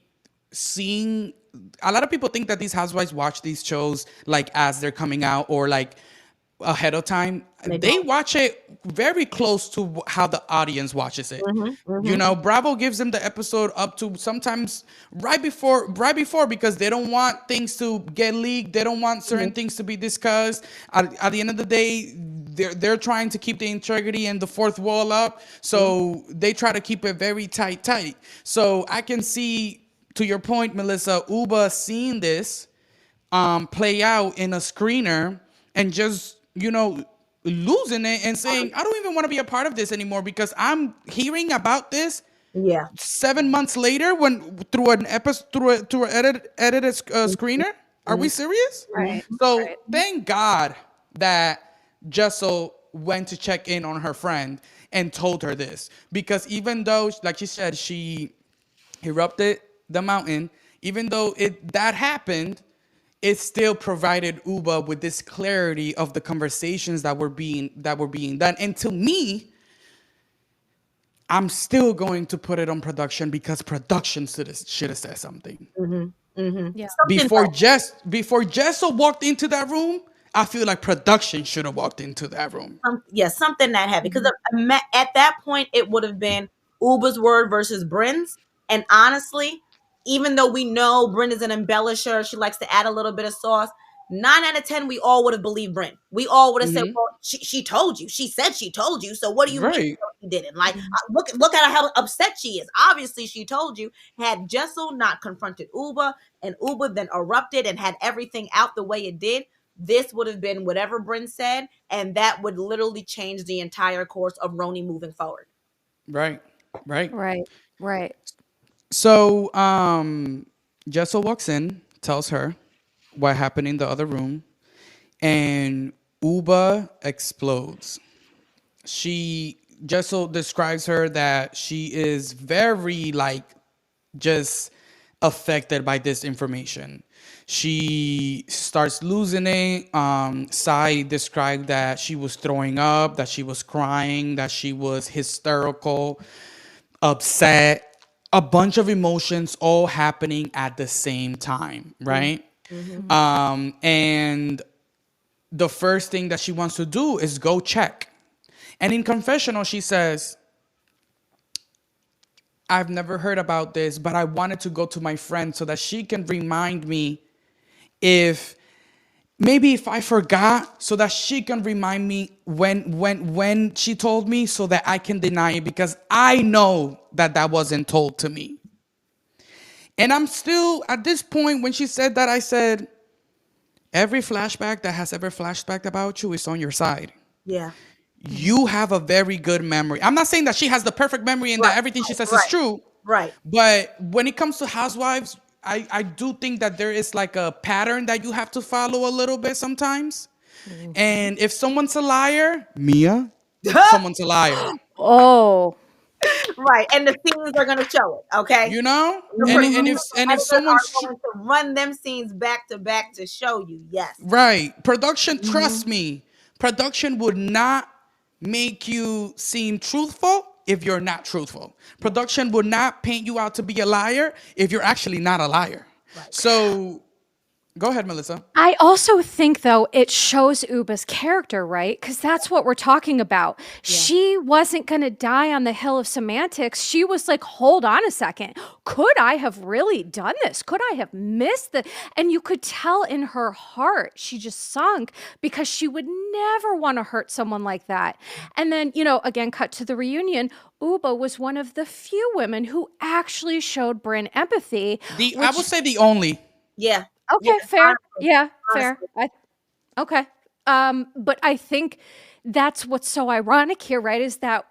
seeing a lot of people think that these housewives watch these shows like as they're coming out or like ahead of time. They don't. watch it very close to how the audience watches it. Mm-hmm. You know, Bravo gives them the episode up to sometimes right before because they don't want things to get leaked. They don't want certain things to be discussed. At the end of the day, they're trying to keep the integrity and the fourth wall up. So they try to keep it very tight. So I can see, to your point, Melissa, Uba seeing this play out in a screener and just, losing it and saying, I don't even want to be a part of this anymore because I'm hearing about this Yeah. 7 months later when through an episode through an edited screener. Are we serious? Right. So Right. thank God that Jessel went to check in on her friend and told her this because even though, like she said, she erupted the mountain, even though that happened, it still provided Uba with this clarity of the conversations that were being done. And to me, I'm still going to put it on production because production should have said something. Yeah. Before Jessel walked into that room, I feel like production should have walked into that room. Something that heavy. Because at that point, it would have been Uber's word versus Bryn's. And honestly, even though we know Brynn is an embellisher, she likes to add a little bit of sauce. 9 out of 10, we all would have believed Brynn. We all would have said, "Well, she told you. She said she told you. So what do you mean Right. she didn't? Like, look at how upset she is. Obviously, she told you." Had Jessel not confronted Uba, and Uba then erupted and had everything out the way it did, this would have been whatever Brynn said, and that would literally change the entire course of RHONY moving forward. Right. Right. Right. So Jessel walks in, tells her, what happened in the other room, and Uba explodes. She Jessel describes her that she is very like just affected by this information. She starts losing it. Sai described that she was throwing up, that she was crying, that she was hysterical, upset, a bunch of emotions all happening at the same time, right? Mm-hmm. And the first thing that she wants to do is go check. And in confessional, she says, I've never heard about this, but I wanted to go to my friend so that she can remind me if maybe if I forgot, so that she can remind me when she told me, so that I can deny it, because I know that that wasn't told to me. And I'm still at this point, when she said that, I said, every flashback that has ever flashbacked about you is on your side. Yeah. You have a very good memory. I'm not saying that she has the perfect memory and Right. that everything she says is Right. true, Right. but when it comes to housewives, I do think that there is like a pattern that you have to follow a little bit sometimes. And if someone's a liar, Mia, someone's a liar. Oh. Right. And the scenes are going to show it. Okay. You know? The And Mhm. producers if and and if editors someone's are going to run them scenes back to back to show you. Yes. right, production, Mhm. trust me, production would not make you seem truthful if you're not truthful. Production would not paint you out to be a liar if you're actually not a liar. Right. So go ahead, Melissa. I also think, though, it shows Uba's character, right? Because that's what we're talking about. Yeah. She wasn't going to die on the hill of semantics. She was like, hold on a second. Could I have really done this? Could I have missed the? And you could tell in her heart, she just sunk because she would never want to hurt someone like that. And then, again, cut to the reunion. Uba was one of the few women who actually showed Brynn empathy, I would which say the only. Yeah. okay, Yeah. fair. Honestly. Yeah, fair. Honestly. Okay. But I think that's what's so ironic here, right? Is that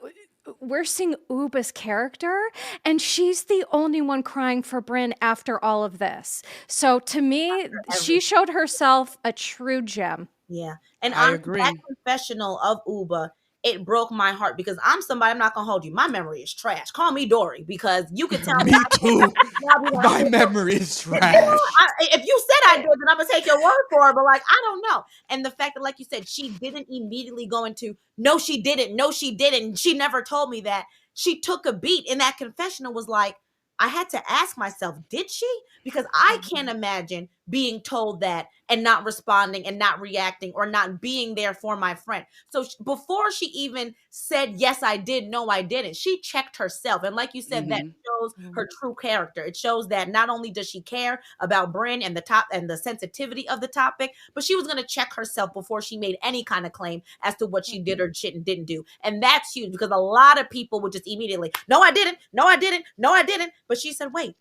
we're seeing Uba's character, and she's the only one crying for Brynn after all of this. So to me, she showed herself a true gem. Yeah. And I honestly, that agree. confessional of Uba, it broke my heart because I'm somebody, I'm not gonna hold you. My memory is trash. Call me Dory because you could tell me Me too. I'll be like, My memory is yeah, trash. if you said I did, then I'm gonna take your word for it. But like, I don't know. And the fact that, like you said, she didn't immediately go into no, she didn't, no, she didn't. She never told me that. She took a beat, and that confessional was like, I had to ask myself, did she? Because I can't imagine being told that and not responding and not reacting or not being there for my friend. So before she even said, yes, I did, no, I didn't, she checked herself. And like you said, that shows her true character. It shows that not only does she care about Brynn and the sensitivity of the topic, but she was going to check herself before she made any kind of claim as to what she did or didn't do. And that's huge because a lot of people would just immediately, no, I didn't, no, I didn't, no, I didn't. But she said, wait,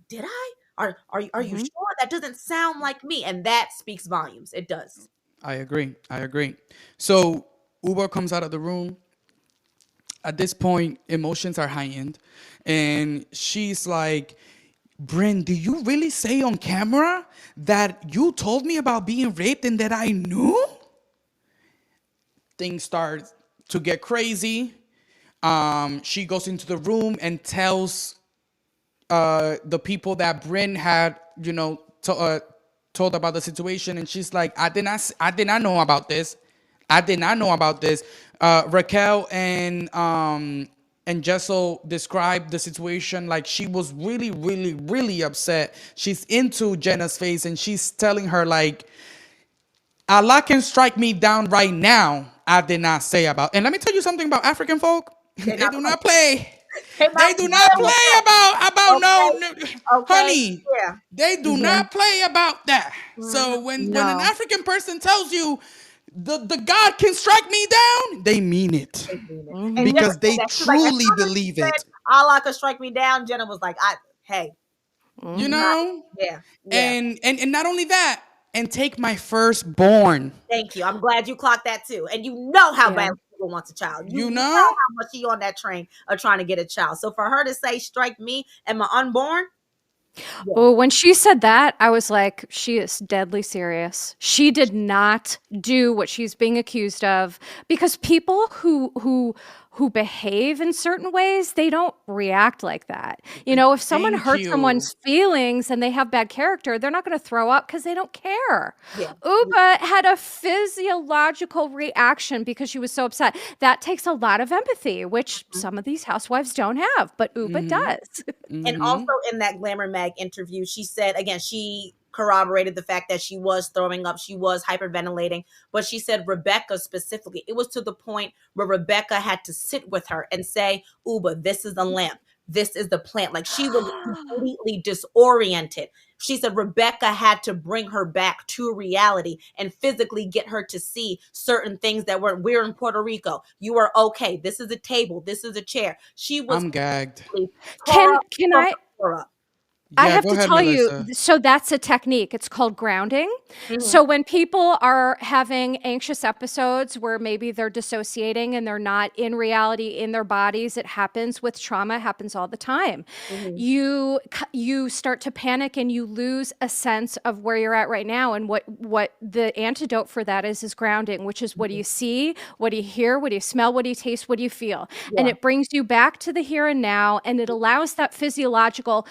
did I? Are you sure? That doesn't sound like me. And that speaks volumes. It does. I agree. I agree. So Uber comes out of the room. At this point, emotions are heightened. And she's like, Brynn, do you really say on camera that you told me about being raped and that I knew? Things start to get crazy. She goes into the room and tells the people that Brynn had, told about the situation, and she's like, I did not know about this. I did not know about this. Raquel and Jessel described the situation like she was really, really, really upset. She's into Jenna's face, and she's telling her like, Allah can strike me down right now. I did not say about. And let me tell you something about African folk. They do not play. They do not play about no, honey. Yeah. They do not play about that. So when an No. African person tells you the God can strike me down, they mean it And because Jenna they said that. She was like, as truly soon as believe she said, it. Allah could strike me down, Jenna was like, hey, You know, yeah. and not only that, and take my firstborn. Thank you. I'm glad you clocked that too. And you know how Yeah. bad people wants a child. You know know, how much she on that train of trying to get a child. So for her to say, strike me and my unborn, Oh, when she said that, I was like, she is deadly serious. She did not do what she's being accused of, because people who behave in certain ways, they don't react like that. You know, if someone Thank hurts you. someone's feelings and they have bad character, they're not going to throw up because they don't care. Yeah. Ubah had a physiological reaction because she was so upset. That takes a lot of empathy, which some of these housewives don't have, but Ubah does. And also in that Glamour Mag interview, she said, again, she corroborated the fact that she was throwing up, she was hyperventilating, but she said Rebecca specifically, it was to the point where Rebecca had to sit with her and say, Ubah, this is the lamp. This is the plant. Like, she was completely disoriented. She said Rebecca had to bring her back to reality and physically get her to see certain things that we're in Puerto Rico. You are okay. This is a table. This is a chair. She was I'm gagged. tore up, Can tore I? up, tore up. I Yeah, have go to ahead, tell you, Melissa. so that's a technique. It's called grounding. Mhm. So when people are having anxious episodes where maybe they're dissociating and they're not in reality in their bodies, it happens with trauma, it happens all the time. Mhm. You start to panic and you lose a sense of where you're at right now. And what the antidote for that is grounding, which is what do you see, what do you hear, what do you smell, what do you taste, what do you feel? And Yeah. it brings you back to the here and now, and it allows that physiological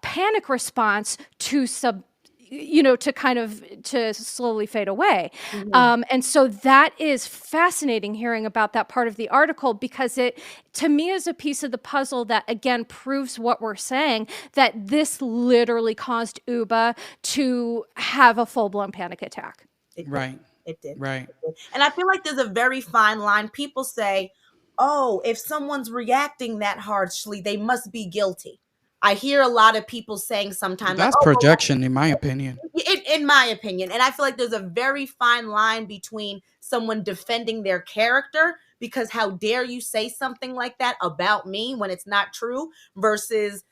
panic response to to kind of to slowly fade away. And so that is fascinating hearing about that part of the article, because it to me is a piece of the puzzle that again proves what we're saying, that this literally caused Ubah to have a full-blown panic attack. It did. Right. It did. Right. It did. And I feel like there's a very fine line. People say, oh, if someone's reacting that harshly, they must be guilty. I hear a lot of people saying sometimes, like, That's oh, well, projection, in my opinion. in my opinion. And I feel like there's a very fine line between someone defending their character, because how dare you say something like that about me when it's not true, versus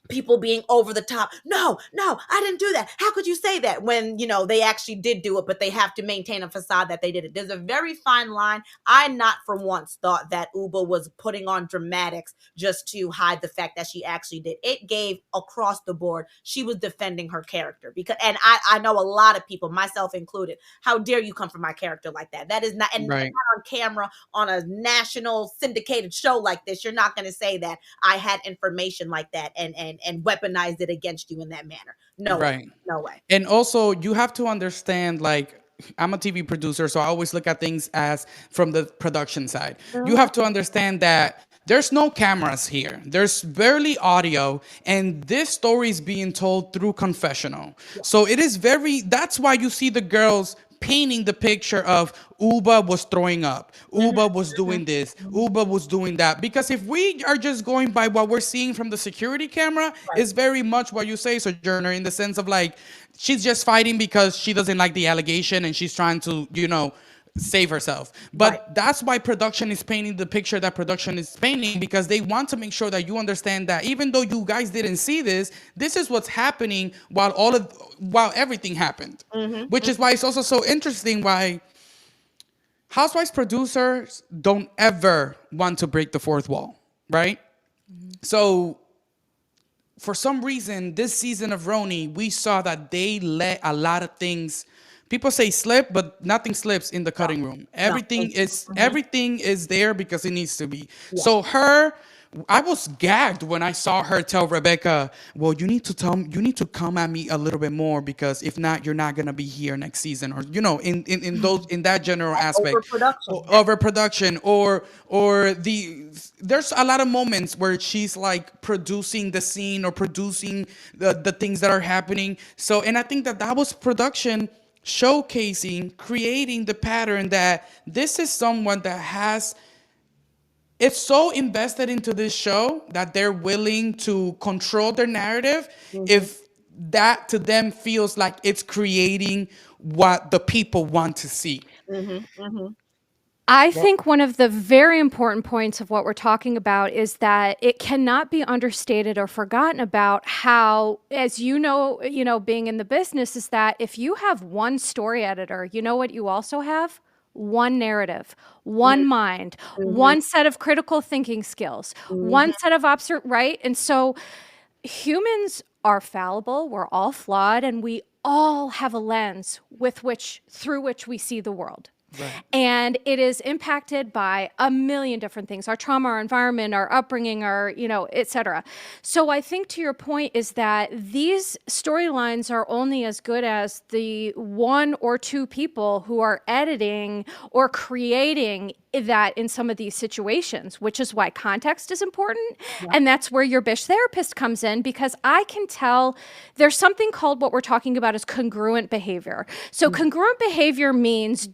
people being over the top. No, I didn't do that. How could you say that, when they actually did do it, but they have to maintain a facade that they did it? There's a very fine line. I not for once thought that Ubah was putting on dramatics just to hide the fact that she actually did. It gave across the board. She was defending her character, because, and I know a lot of people, myself included, how dare you come for my character like that? That is not, and Right. not on camera on a national syndicated show like this. You're not going to say that I had information like that and weaponized it against you in that manner. No way. Right. No way. And also, you have to understand, like, I'm a TV producer, so I always look at things as from the production side. You have to understand that there's no cameras here. There's barely audio, and this story is being told through confessional. So it is that's why you see the girls painting the picture of Ubah was throwing up, Ubah was doing this, Ubah was doing that. Because if we are just going by what we're seeing from the security camera, it's very much what you say, Sojourner, in the sense of like, she's just fighting because she doesn't like the allegation and she's trying to, save herself. But that's why production is painting the picture that production is painting, because they want to make sure that you understand that even though you guys didn't see this is what's happening while everything happened. Which is why it's also so interesting why Housewives producers don't ever want to break the fourth wall, right? So for some reason, this season of RHONY, we saw that they let a lot of things. People say slip, but nothing slips in the cutting room. Everything is there because it needs to be. So I was gagged when I saw her tell Rebecca, "Well, you need to come at me a little bit more, because if not, you're not gonna be here next season." Or in that general aspect, overproduction, or there's a lot of moments where she's like producing the scene or producing the things that are happening. So, and I think that was production showcasing, creating the pattern that this is someone that it's so invested into this show that they're willing to control their narrative if that to them feels like it's creating what the people want to see. I think one of the very important points of what we're talking about is that it cannot be understated or forgotten about how, as being in the business, is that if you have one story editor, you know what you also have? One narrative, one mind, one set of critical thinking skills, one set of right? And so humans are fallible, we're all flawed, and we all have a lens through which we see the world. Right. And it is impacted by a million different things, our trauma, our environment, our upbringing, our, et cetera. So I think to your point is that these storylines are only as good as the one or two people who are editing or creating that in some of these situations, which is why context is important. Yeah. And that's where your Bish therapist comes in, because I can tell there's something called, what we're talking about is congruent behavior. So congruent behavior means,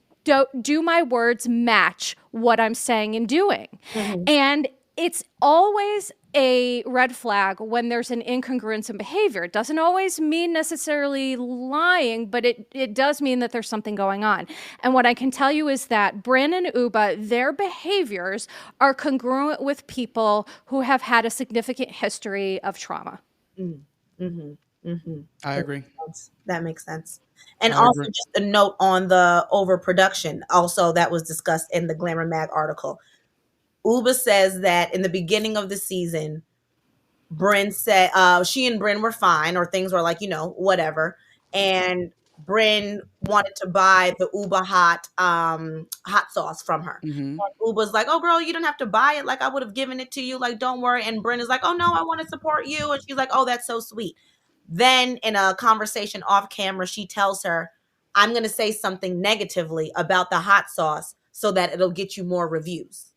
do my words match what I'm saying and doing? And it's always a red flag when there's an incongruence in behavior. It doesn't always mean necessarily lying, but it does mean that there's something going on. And what I can tell you is that Brynn and Ubah, their behaviors are congruent with people who have had a significant history of trauma. I agree. That makes sense. And also just a note on the overproduction, also that was discussed in the Glamour Mag article. Ubah says that in the beginning of the season, Brynn said she and Brynn were fine, or things were like, whatever. And Brynn wanted to buy the Ubah hot sauce from her. And Ubah's like, oh girl, you don't have to buy it. Like, I would have given it to you. Like, don't worry. And Brynn is like, oh no, I want to support you. And she's like, oh, that's so sweet. Then in a conversation off camera, she tells her, I'm going to say something negatively about the hot sauce so that it'll get you more reviews.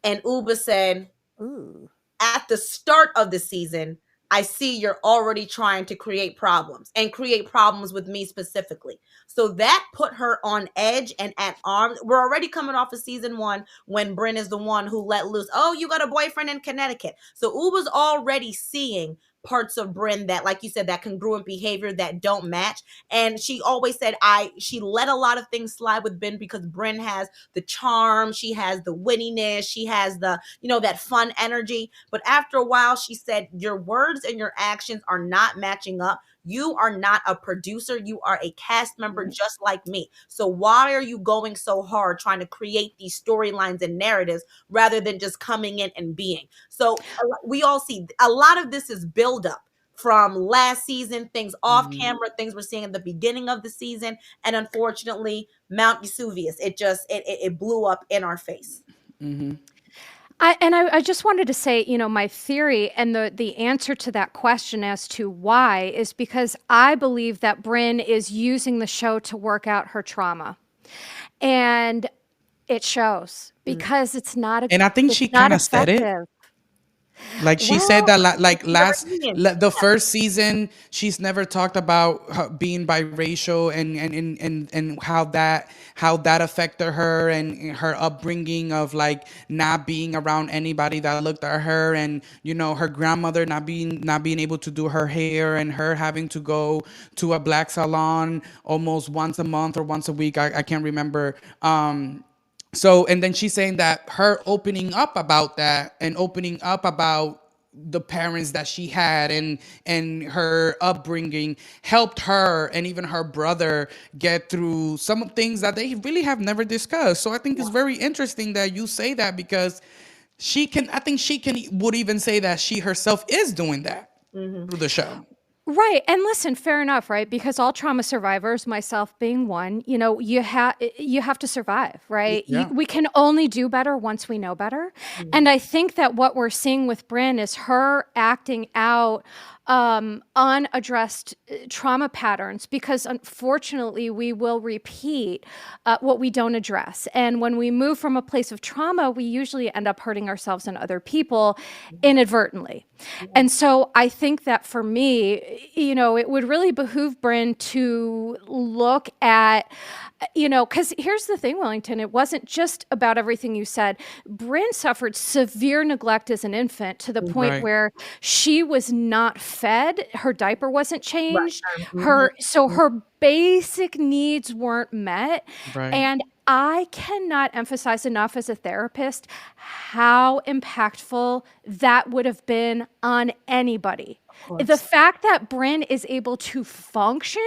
And Ubah said, ooh, at the start of the season, I see you're already trying to create problems with me specifically. So that put her on edge and at arms. We're already coming off of season 1 when Brynn is the one who let loose. Oh, you got a boyfriend in Connecticut. So Ubah's already seeing parts of Brynn that, like you said, that congruent behavior that don't match. And she always said she let a lot of things slide with Brynn because Brynn has the charm, she has the wittiness, she has the, that fun energy. But after a while, she said, your words and your actions are not matching up. You are not a producer. You are a cast member just like me. So why are you going so hard trying to create these storylines and narratives rather than just coming in and being? So we all see a lot of this is buildup from last season, things off camera, things we're seeing at the beginning of the season. And unfortunately, Mount Vesuvius, it blew up in our face. I just wanted to say, my theory and the answer to that question as to why is because I believe that Brynn is using the show to work out her trauma. And it shows because it's not and I think she kind of said it. Like she said that the first season, she's never talked about her being biracial and how that affected her and her upbringing of like not being around anybody that looked at her, and her grandmother not being able to do her hair, and her having to go to a black salon almost once a month or once a week. I can't remember. So, and then she's saying that her opening up about that and opening up about the parents that she had and her upbringing helped her and even her brother get through some things that they really have never discussed. So I think it's very interesting that you say that, because I think she would even say that she herself is doing that through the show. Right. And listen, fair enough, right? Because all trauma survivors, myself being one, you have to survive, right? Yeah. We can only do better once we know better. And I think that what we're seeing with Brynn is her acting out unaddressed trauma patterns, because unfortunately we will repeat what we don't address. And when we move from a place of trauma, we usually end up hurting ourselves and other people inadvertently. And so I think that for me, it would really behoove Brynn to look at, because here's the thing, Wellington, it wasn't just about everything you said. Brynn suffered severe neglect as an infant to the point where she was not fed, her diaper wasn't changed, her basic needs weren't met. And I cannot emphasize enough as a therapist how impactful that would have been on anybody. The fact that Brynn is able to function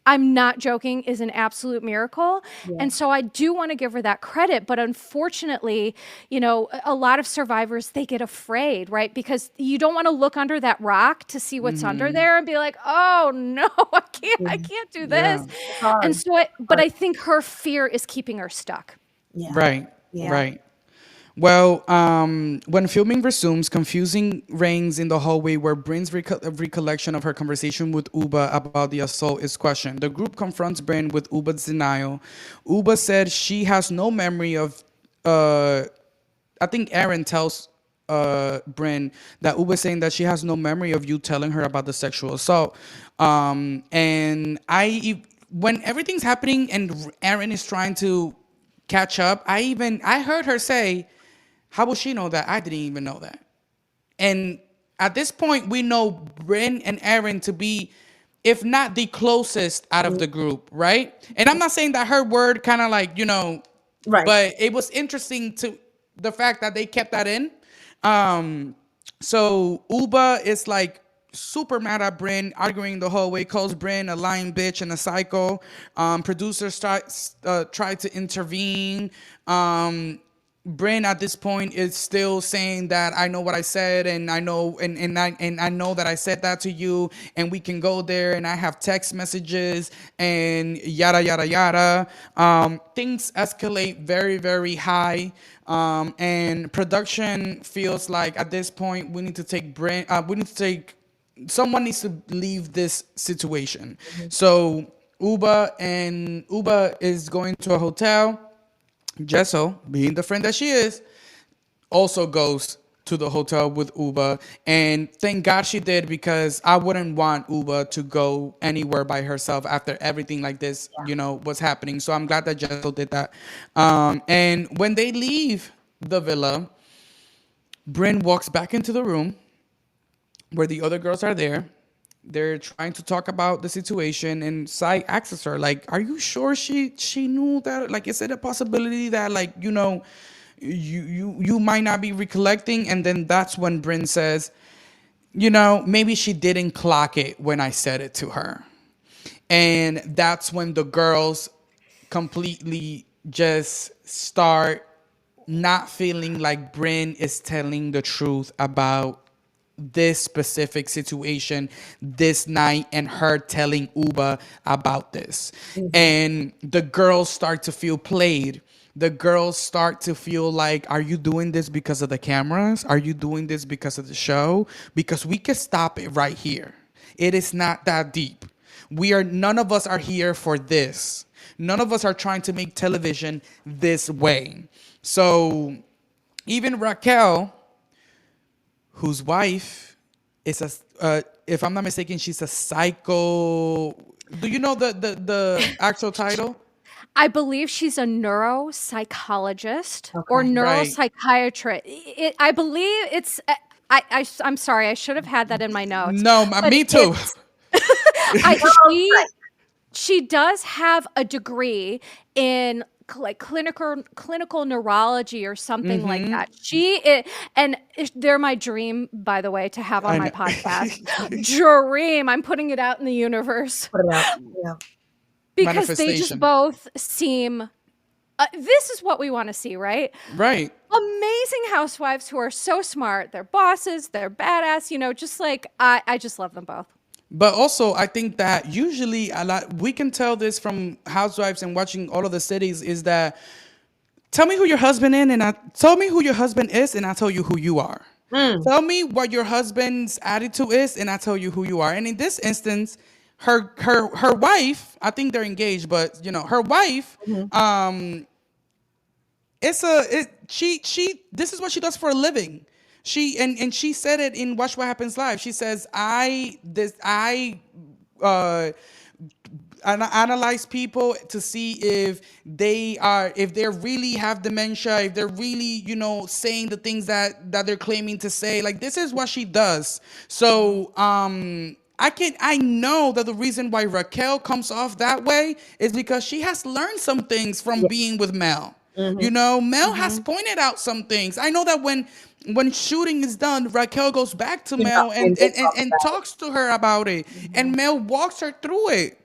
I'm not joking, is an absolute miracle. Yeah. And so I do want to give her that credit. But unfortunately, a lot of survivors, they get afraid, right? Because you don't want to look under that rock to see what's under there and be like, oh no, I can't do this. Yeah. It's hard. And so, but I think her fear is keeping her stuck. Yeah. Right. Yeah. Right. Well, when filming resumes, confusing reigns in the hallway where Bryn's recollection of her conversation with Ubah about the assault is questioned. The group confronts Brynn with Ubah's denial. Ubah said she has no memory of. I think Aaron tells Brynn that Ubah saying that she has no memory of you telling her about the sexual assault. And when everything's happening and Aaron is trying to catch up, I heard her say, how will she know that? I didn't even know that. And at this point, we know Brynn and Aaron to be, if not the closest out of the group, right? And I'm not saying that her word kind of like, Right. but it was interesting to the fact that they kept that in. So Ubah is like super mad at Brynn, arguing the whole way, calls Brynn a lying bitch and a psycho. Producers tried to intervene. Brynn at this point is still saying that I know what I said, and I know and I know that I said that to you, and we can go there, and I have text messages and yada yada yada. Things escalate very very high, and production feels like at this point we need to take someone needs to leave this situation. So Ubah is going to a hotel. Jessel, being the friend that she is, also goes to the hotel with Ubah. And thank God she did, because I wouldn't want Ubah to go anywhere by herself after everything like this, was happening. So I'm glad that Jessel did that. And when they leave the villa, Brynn walks back into the room where the other girls are there. They're trying to talk about the situation, and Sai asks her, like, are you sure she knew that? Like, is it a possibility that, like, you might not be recollecting? And then that's when Brynn says, maybe she didn't clock it when I said it to her. And that's when the girls completely just start not feeling like Brynn is telling the truth about this specific situation this night, and her telling Ubah about this. And the girls start to feel played. The girls start to feel like, are you doing this because of the cameras? Are you doing this because of the show? Because we can stop it right here. It is not that deep. None of us are here for this. None of us are trying to make television this way. So even Raquel, whose wife is if I'm not mistaken, she's a psycho. Do you know the actual title? I believe she's a neuropsychologist or Right. neuropsychiatrist. I believe it's. I'm sorry. I should have had that in my notes. No, But me too. I, she does have a degree in like clinical neurology or something like that. They're my dream, by the way, to have on my podcast. Dream. I'm putting it out in the universe. Put it out. Yeah. Because they just both seem. This is what we want to see, right? Right. Amazing housewives who are so smart. They're bosses. They're badass. Just like I just love them both. But also, I think that usually we can tell this from Housewives and watching all of the cities, is that tell me who your husband is, and tell me who your husband is, and I tell you who you are. Tell me what your husband's attitude is, and I tell you who you are. And in this instance, her wife, I think they're engaged, but her wife, this is what she does for a living. She said it in Watch What Happens Live. She says, I analyze people to see if they really have dementia, if they're really, saying the things that they're claiming to say. Like, this is what she does. So, I know that the reason why Raquel comes off that way is because she has learned some things from being with Mel. Mel has pointed out some things. I know that when shooting is done, Raquel goes back to Mel and talks to her about it. And Mel walks her through it.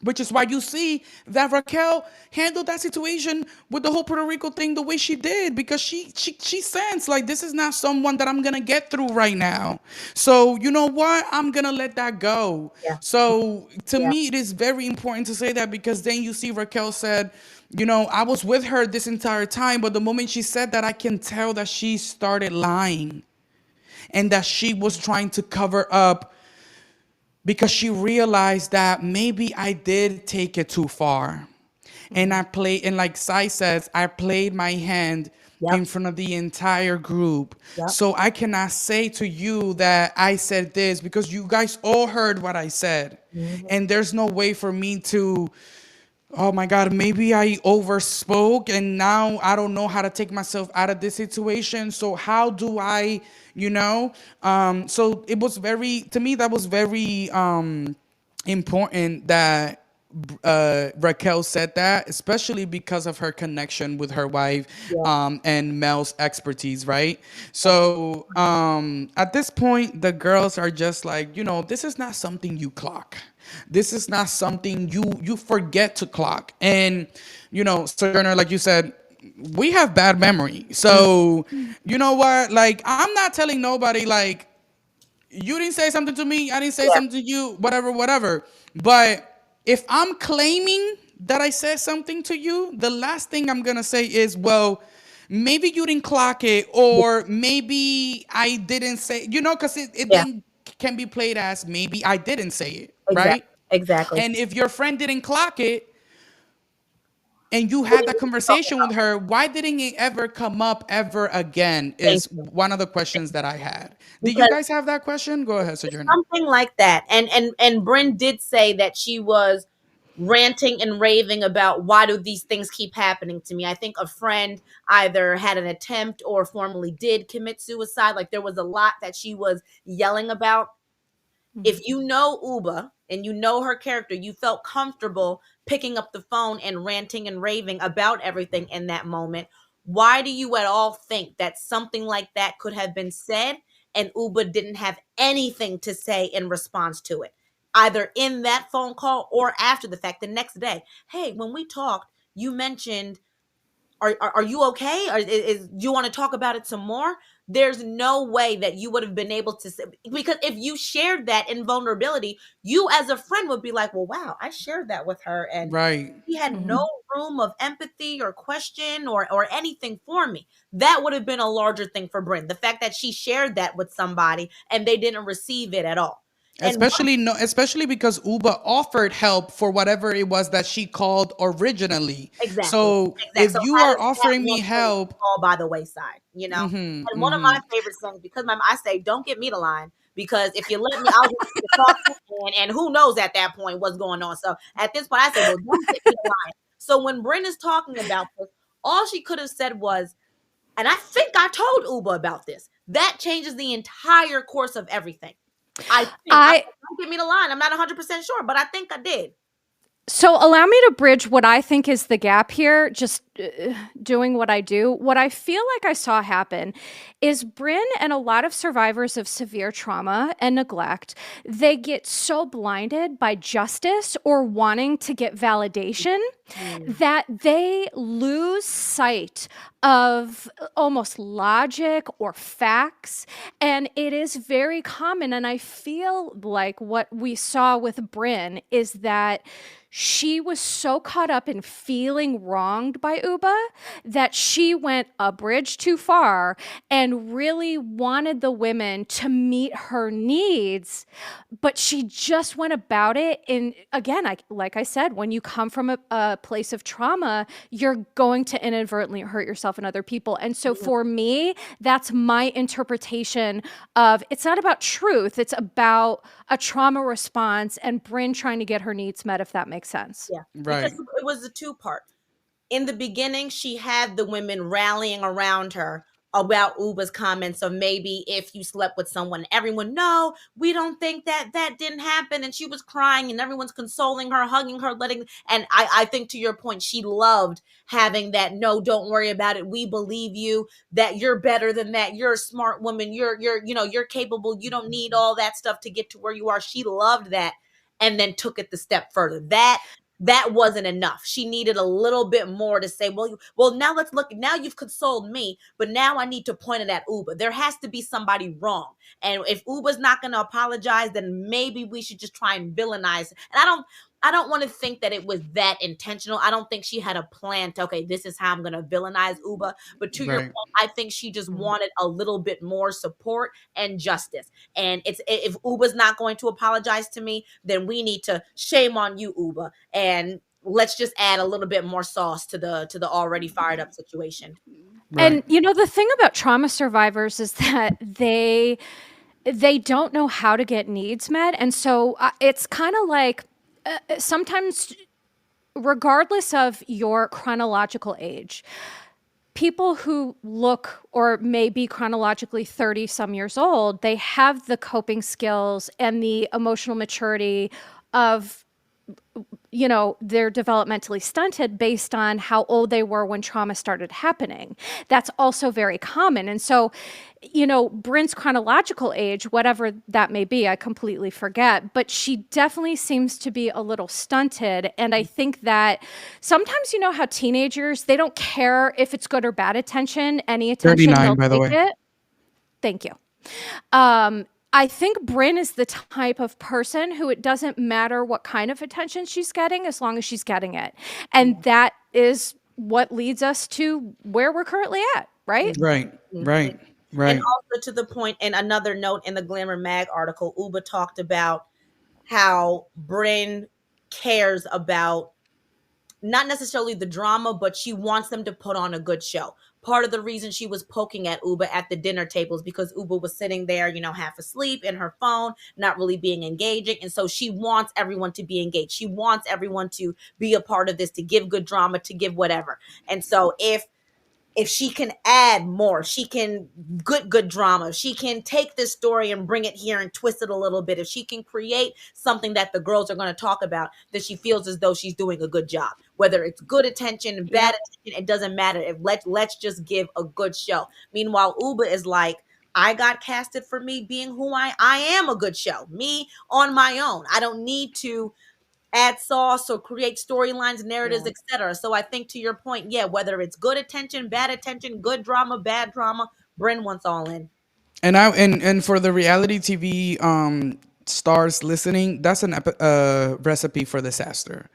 Which is why you see that Raquel handled that situation with the whole Puerto Rico thing the way she did, because she sensed like this is not someone that I'm gonna get through right now. So you know what? I'm gonna let that go. Yeah. So to Yeah. me, it is very important to say that, because then you see Raquel said, you know, I was with her this entire time, but the moment she said that, I can tell that she started lying and that she was trying to cover up, because she realized that maybe I did take it too far. And Mhm. I played, and like Sai says, I played my hand Yep. in front of the entire group. Yep. So I cannot say to you that I said this, because you guys all heard what I said. Mhm. And there's no way for me to, oh my God, maybe I overspoke and now I don't know how to take myself out of this situation. So how do I, you know? So it was very, to me, that was very important that Raquel said that, especially because of her connection with her wife, Yeah. and Mel's expertise, right? So at this point, the girls are just like, you know, this is not something you clock. This is not something you forget to clock. And you know, Sojourner, like you said, we have bad memory. So you know what? Like, I'm not telling nobody like you didn't say something to me, I didn't say Yeah. something to you, whatever, whatever. But if I'm claiming that I said something to you, the last thing I'm gonna say is, well, maybe you didn't clock it, or maybe I didn't say, you know, because it Yeah. then can be played as maybe I didn't say it, right? Exactly. Exactly. And if your friend didn't clock it, and you What had are that you talking conversation with about? her, why didn't it ever come up ever again? Thank Is you. one of the questions that I had. Did you Because guys have that question? Go ahead, Sojourner. something like that. And Brynn did say that she was ranting and raving about why do these things keep happening to me. I think a friend either had an attempt or formally did commit suicide. Like there was a lot that she was yelling about. If you know Uba and you know her character, you felt comfortable picking up the phone and ranting and raving about everything in that moment. Why do you at all think that something like that could have been said and Uba didn't have anything to say in response to it? Either in that phone call or after the fact, the next day. Hey, when we talked, you mentioned are you okay? Or do you want to talk about it some more? There's no way that you would have been able to say, because if you shared that in vulnerability, you as a friend would be like, well, wow, I shared that with her and Right. she had no room of empathy or question or anything for me. That would have been a larger thing for Brynn. The fact that she shared that with somebody and they didn't receive it at all. And Especially no, especially because Uba offered help for whatever it was that she called originally. exactly. So Exactly. if So you how are does that offering me one thing help, fall by the wayside, you know? And one of my favorite things, because I say, don't get me the line, because if you let me, I'll just keep talking, and who knows at that point what's going on. So at this point, I say, well, don't get me the line. So when Brynn is talking about this, all she could have said was, and I think I told Uba about this. That changes the entire course of everything. I think. I Don't get me the line. I'm not 100% sure, but I think I did. So allow me to bridge what I think is the gap here, just doing what I do. What I feel like I saw happen is Brynn and a lot of survivors of severe trauma and neglect, they get so blinded by justice or wanting to get validation Mm. that they lose sight of almost logic or facts. And it is very common. And I feel like what we saw with Brynn is that she was so caught up in feeling wronged by Uba that she went a bridge too far and really wanted the women to meet her needs, but she just went about it in, again, like I said, when you come from a place of trauma, you're going to inadvertently hurt yourself and other people. And so for me, that's my interpretation of, it's not about truth, it's about a trauma response and Brynn trying to get her needs met, if that makes sense. Yeah, because right, it was a two part. In the beginning, she had the women rallying around her about Uba's comments of maybe if you slept with someone, everyone, no, we don't think that that didn't happen. And she was crying and everyone's consoling her, hugging her, and I think to your point, she loved having that, no, don't worry about it. We believe you, that you're better than that. You're a smart woman. You're capable. You don't need all that stuff to get to where you are. She loved that. and then took it the step further. That wasn't enough. She needed a little bit more to say, well, now let's look. Now you've consoled me, but now I need to point it at Ubah. There has to be somebody wrong. And if Ubah's not going to apologize, then maybe we should just try and villainize. And I don't want to think that it was that intentional. I don't think she had a plan to, okay, this is how I'm going to villainize Ubah. But to your Right. point, I think she just wanted a little bit more support and justice. And it's, if Ubah's not going to apologize to me, then we need to shame on you, Ubah, and let's just add a little bit more sauce to the already fired up situation. Right. And the thing about trauma survivors is that they don't know how to get needs met, and so it's kind of like sometimes, regardless of your chronological age, people who look or may be chronologically 30 some years old, they have the coping skills and the emotional maturity of, they're developmentally stunted based on how old they were when trauma started happening. That's also very common. And so, Brynn's chronological age, whatever that may be, I completely forget, but she definitely seems to be a little stunted. And I think that sometimes, how teenagers, they don't care if it's good or bad attention, any attention, 39, they'll by the take way. it. Thank you. I think Brynn is the type of person who it doesn't matter what kind of attention she's getting as long as she's getting it. And that is what leads us to where we're currently at, right? Right. Right. And Right. also to the point, and another note in the Glamour Mag article, Ubah talked about how Brynn cares about not necessarily the drama, but she wants them to put on a good show. Part of the reason she was poking at Ubah at the dinner tables because Ubah was sitting there, half asleep in her phone, not really being engaging. And so she wants everyone to be engaged. She wants everyone to be a part of this, to give good drama, to give whatever. And so if she can add more, she can good drama, she can take this story and bring it here and twist it a little bit, if she can create something that the girls are going to talk about, that she feels as though she's doing a good job, whether it's good attention and bad attention, it doesn't matter. If let's just give a good show. Meanwhile, Ubah is like, I got casted for me being who I am, a good show, me on my own. I don't need to add sauce or create storylines, narratives, etc. So I think, to your point, yeah, whether it's good attention, good drama, bad drama, Brynn wants all in. And for the reality TV stars listening, that's an recipe for disaster.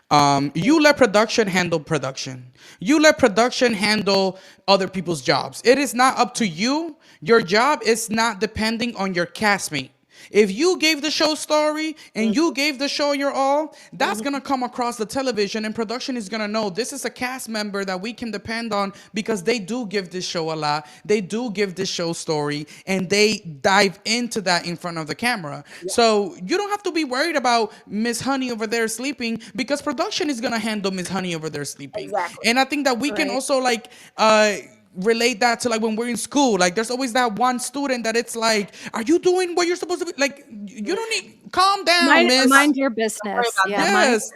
You let production handle production. You let production handle other people's jobs. It is not up to you. Your job is not depending on your castmate. If you gave the show story and you gave the show your all, that's going to come across the television, and production is going to know this is a cast member that we can depend on because they do give this show a lot. They do give this show story, and they dive into that in front of the camera. So you don't have to be worried about Miss Honey over there sleeping because production is going to handle Miss Honey over there sleeping. Exactly. And I think that we can also relate that to like when we're in school. Like there's always that one student that it's like, are you doing what you're supposed to be? Like you don't need, calm down, miss. Mind your business. Yeah, Yes.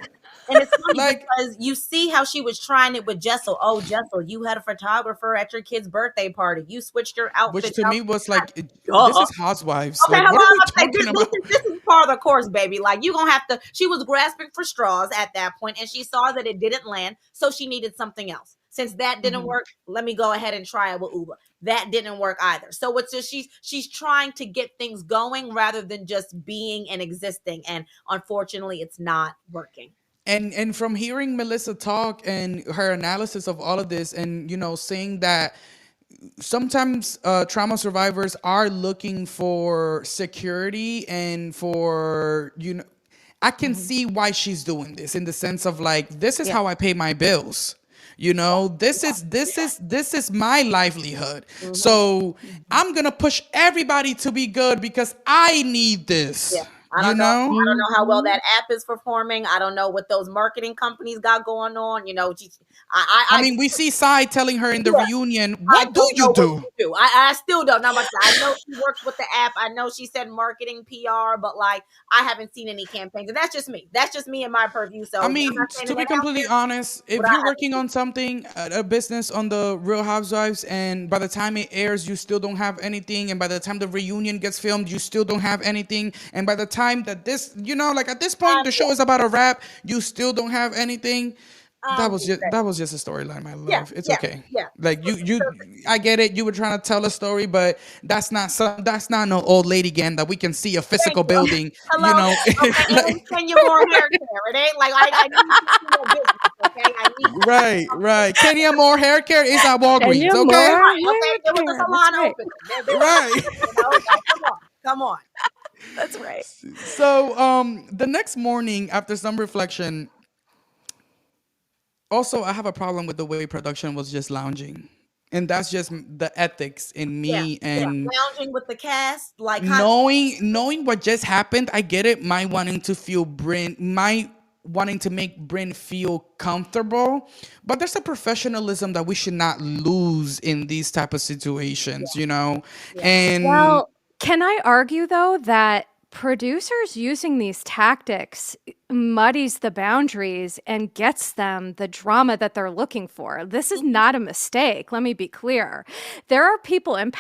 And it's funny Like, because you see how she was trying it with Jessel. Oh, Jessel, you had a photographer at your kid's birthday party. You switched your outfit. which to me was like, this Duh. is Housewives. Okay, Like, what are we talking this, about? this is part of the course, baby. Like, you gonna have to. She was grasping for straws at that point, and she saw that it didn't land, so she needed something else. Since that didn't work, let me go ahead and try it with Ubah. That didn't work either. So it's just she's trying to get things going rather than just being and existing, and unfortunately, it's not working. And from hearing Melissa talk and her analysis of all of this, and saying that sometimes trauma survivors are looking for security and for I can see why she's doing this, in the sense of like, this is how I pay my bills. This is my livelihood. So I'm gonna push everybody to be good because I need this. Yeah. I don't know. I don't know how well that app is performing. I don't know what those marketing companies got going on. I mean, we see Sai telling her in the reunion, what do you do? I still don't know. I know she works with the app. I know she said marketing, PR, but like, I haven't seen any campaigns. And that's just me. That's just me and my purview. So I mean, to be completely honest, if you're working on something, a business on the Real Housewives, and by the time it airs, you still don't have anything, and by the time the reunion gets filmed, you still don't have anything, and by the time that this, like at this point, the show is about a wrap. You still don't have anything. That was just a storyline, my yeah, love. It's yeah, okay. yeah. Like I get it. You were trying to tell a story, but that's not no old lady again that we can see a Thank physical you. building. Hello. Okay, and Like, can you more hair care? It ain't like I need to see your business. Okay, I need to see right, something. right. Kenya Moore hair care is at And Walgreens. you Okay, more Right. Okay, hair there was a care. That's salon right. open. There was. right. Like, come on, come on. That's right. So, the next morning after some reflection, also I have a problem with the way production was just lounging, and that's just the ethics in Yeah, me yeah. and Lounging with the cast, like kind of. knowing what just happened. I get it. My wanting to make Brynn feel comfortable, but there's a professionalism that we should not lose in these type of situations, Yeah. and Well, can I argue though that producers using these tactics muddies the boundaries and gets them the drama that they're looking for? This is not a mistake. Let me be clear. There are people in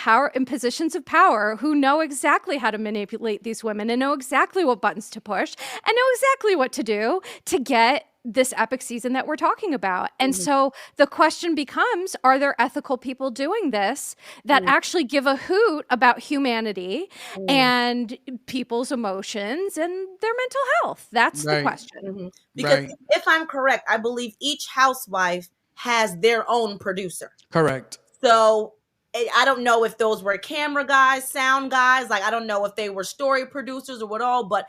positions of power who know exactly how to manipulate these women and know exactly what buttons to push and know exactly what to do to get this epic season that we're talking about. And so the question becomes, are there ethical people doing this that actually give a hoot about humanity and people's emotions and their mental health? That's the right, question. Because right, if I'm correct, I believe each housewife has their own producer. correct, So I don't know if those were camera guys, sound guys. Like I don't know if they were story producers or what all, but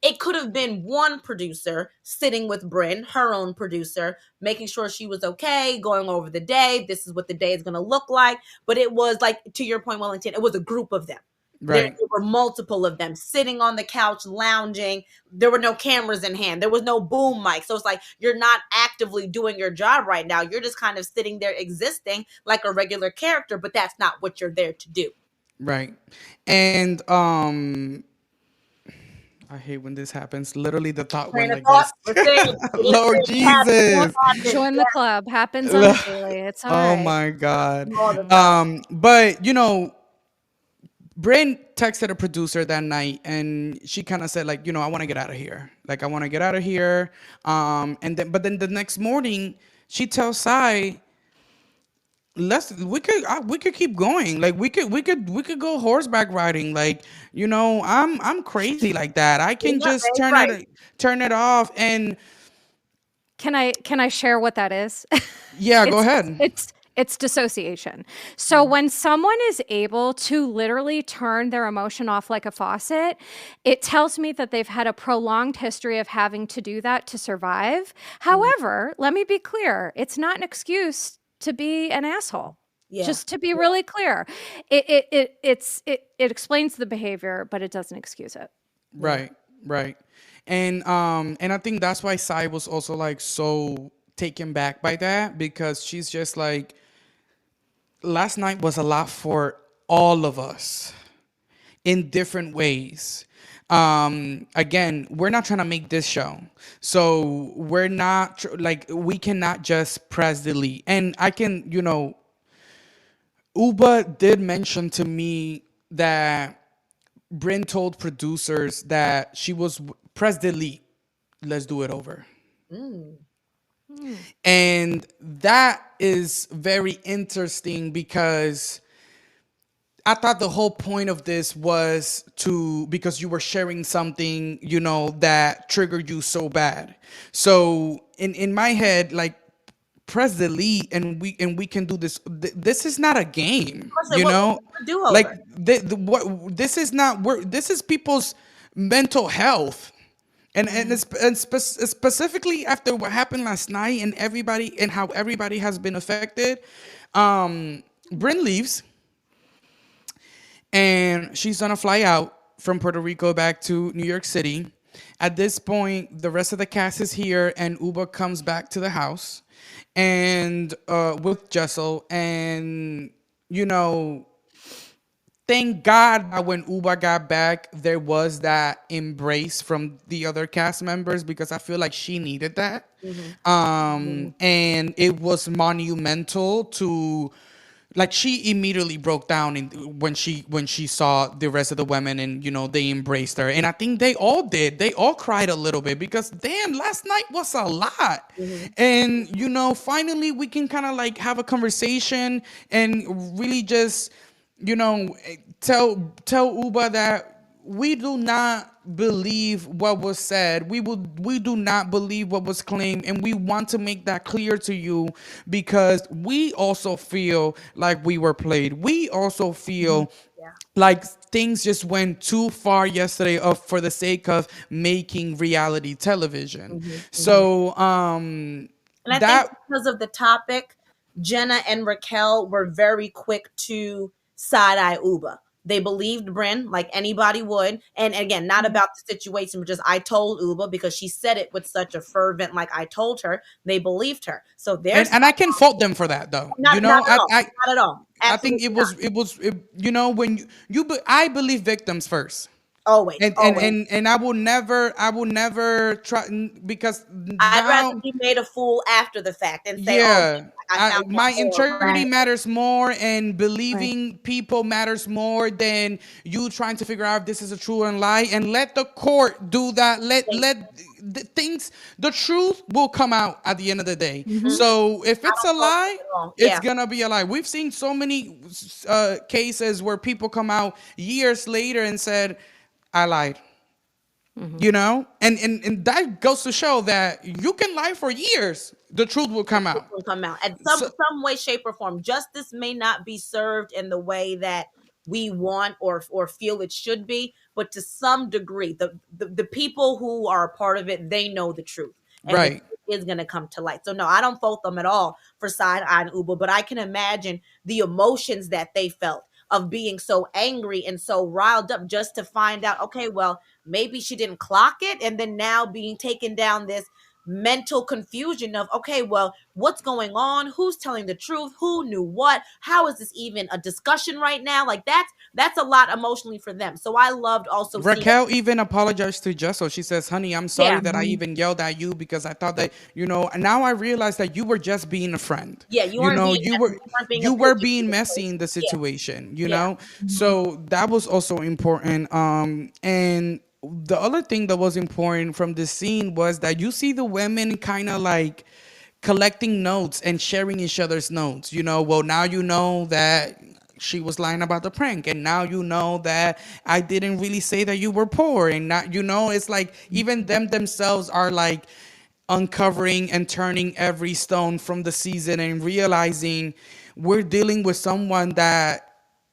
it could have been one producer sitting with Brynn, her own producer, making sure she was okay, going over the day. This is what the day is going to look like. But it was like, to your point, Wellington, it was a group of them. There right. were multiple of them sitting on the couch, lounging. There were no cameras in hand. There was no boom mic. So it's like you're not actively doing your job right now. You're just kind of sitting there existing like a regular character, but that's not what you're there to do. Right. And I hate when this happens. Literally the thought Train went of like thought. this. We're saying Lord it happens. Jesus. Join the club. Happens on the daily. It's all Oh right. my God. All the time. But Brynn texted a producer that night and she kind of said like, I want to get out of here. Like I want to get out of here. But then the next morning she tells Sai, we could keep going. Like we could go horseback riding. Like, I'm crazy like that. I can Yeah, just right. turn it off. And Can I share what that is? yeah, go it's ahead. it's dissociation. So when someone is able to literally turn their emotion off like a faucet, it tells me that they've had a prolonged history of having to do that to survive. However, let me be clear, it's not an excuse to be an asshole. Yeah. Just to be really clear. It explains the behavior, but it doesn't excuse it. Right, right. And I think that's why Sai was also like so taken back by that, because she's just like, last night was a lot for all of us in different ways. Again, we're not trying to make this show, so we're not like, we cannot just press delete. And I can, Ubah did mention to me that Brynn told producers that she was, press delete, let's do it over. And that is very interesting, because I thought the whole point of this was because you were sharing something, that triggered you so bad. So in my head, like, press delete and we can do this. This is not a game, Do like over. what this is not work. This is people's mental health. And specifically after what happened last night, and how everybody has been affected. Brynn leaves, and she's gonna fly out from Puerto Rico back to New York City. At this point, the rest of the cast is here, and Ubah comes back to the house, and with Jessel, and thank God that when Ubah got back, there was that embrace from the other cast members, because I feel like she needed that. And it was monumental to, like she immediately broke down when she saw the rest of the women, and they embraced her, and I think they all did. They all cried a little bit because damn, last night was a lot. Mhm. And finally we can kind of like have a conversation and really just tell Uba that we do not believe what was said. We do not believe what was claimed, and we want to make that clear to you because we also feel like we were played. We also Mhm. feel Yeah. like things just went too far yesterday of for the sake of making reality television. Mhm. Mhm. So And I think that because of the topic, Jenna and Raquel were very quick to side eye Uba. They believed Brynn like anybody would. And again, not about the situation, but just I told Uba because she said it with such a fervent, like I told her, they believed her. So there's and I can fault them for that though. not at all. Not at all. I think Absolutely not. when I believe victims first. Always, always. And I will never try because I'd rather now be made a fool after the fact and say, "Oh, yeah, I found that my horrible." integrity Right. matters more, and Right. believing people matters more than you trying to figure out if this is a true and lie. And let the court do that. Thank The things, the truth will come out at the end of the day. you. Mhm. Mhm. So if I it's a don't fault lie, you at all. it's Yeah. gonna be a lie. We've seen so many cases where people come out years later and said, "I lied." And that goes to show that you can lie for years, the truth will come out. Will come out at So some way, shape, or form. Justice may not be served in the way that we want or feel it should be, but to some degree, the people who are a part of it, they know the truth, and the right. truth is going to come to light. So no, I don't fault them at all for side eyeing Uber, but I can imagine the emotions that they felt of being so angry and so riled up just to find out, okay, well, maybe she didn't clock it, and then now being taken down this mental confusion of, okay, well, what's going on, who's telling the truth, who knew what, how is this even a discussion right now, like that's a lot emotionally for them. So I loved also seeing, Raquel even apologized to Jessel. She says, "Honey, I'm sorry yeah, that I Mhm. even yelled at you because I thought that, now I realize that you were just being a friend. yeah, you weren't being you weren't being a You were bitch in being this messy in situation. the Yeah. situation, Yeah. So that was also important. And the other thing that was important from this scene was that you see the women kind of like collecting notes and sharing each other's notes. Well, now you know that she was lying about the prank, and now you know that I didn't really say that you were poor, and now it's like even them themselves are like uncovering and turning every stone from the season and realizing we're dealing with someone that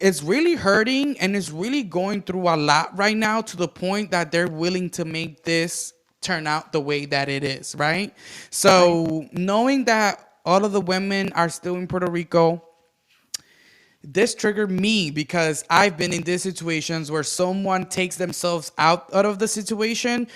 is really hurting and is really going through a lot right now, to the point that they're willing to make this turn out the way that it is, right? Right. So knowing that all of the women are still in Puerto Rico, this triggered me because I've been in these situations where someone takes themselves out of the situation,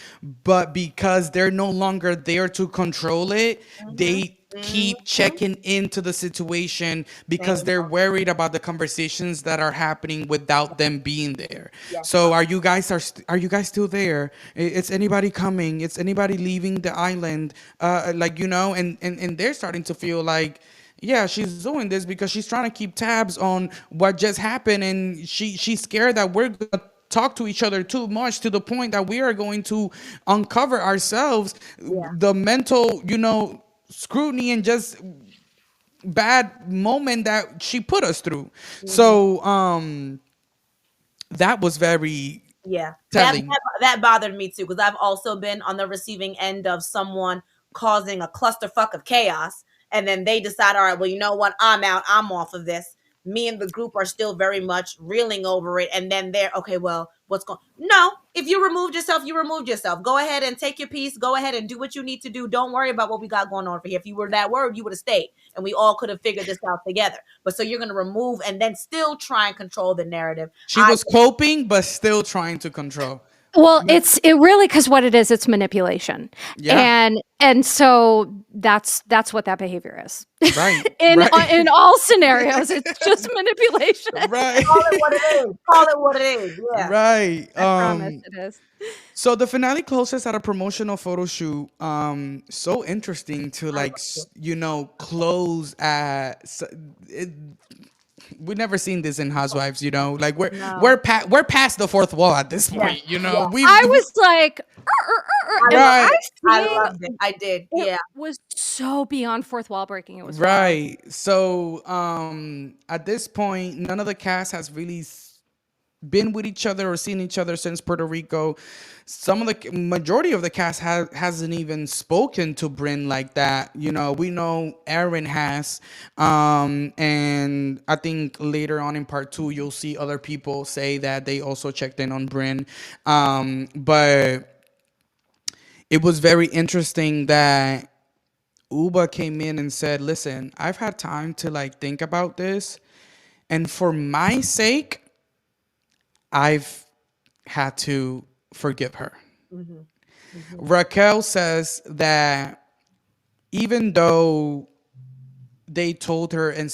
but because they're no longer there to control it, Mm-hmm. they keep Mm-hmm. checking into the situation because Same. they're worried about the conversations that are happening without them being there. Yes. So are you guys still there? It's anybody coming? It's anybody leaving the island? And they're starting to feel like, yeah, she's doing this because she's trying to keep tabs on what just happened, and she's scared that we're gonna talk to each other too much, to the point that we are going to uncover ourselves Yeah. the mental, scrutiny and just bad moment that she put us through. Mm-hmm. So that was very Yeah, telling. that bothered me too, because I've also been on the receiving end of someone causing a clusterfuck of chaos, and then they decide, all right, well, you know what, I'm out, I'm off of this. Me and the group are still very much reeling over it, and then they're okay. Well, what's going? No, if you removed yourself, you removed yourself. Go ahead and take your piece. Go ahead and do what you need to do. Don't worry about what we got going on over here. If you were that worried, you would have stayed, and we all could have figured this out together. But so you're going to remove and then still try and control the narrative. She was coping but still trying to control. Well, it really, because what it is, it's manipulation, Yeah, and so that's what that behavior is. right, in right. in all scenarios, it's just manipulation. Right. Call it what it is. Call it what it is. Yeah. Right. I promise it is. So the finale closes at a promotional photo shoot. So interesting to I love like it. close at. It, we never seen this in Housewives, you know. Like No. we're past the fourth wall at this Yeah. point, you know. Yeah. I We was like, I am loved I right, it. I seeing? loved it. I did. It Yeah. was so beyond fourth wall breaking. It was wild. right. So at this point, none of the cast has really been with each other or seen each other since Puerto Rico. Some of the majority of the cast hasn't even spoken to Brynn like that. You know, we know Aaron has, and I think later on in part two, you'll see other people say that they also checked in on Brynn. But it was very interesting that Ubah came in and said, "Listen, I've had time to like think about this, and for my sake, I've had to forgive her." Hmm. Hmm. Raquel says that even though they told her and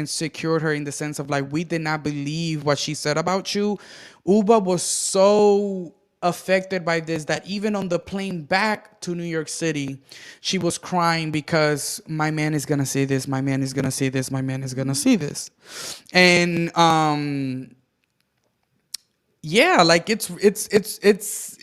secured her in the sense of like, we did not believe what she said about you, Uba was so affected by this that even on the plane back to New York City, she was crying because my man is gonna say this, my man is gonna say this, my man is gonna see this. And yeah, like it's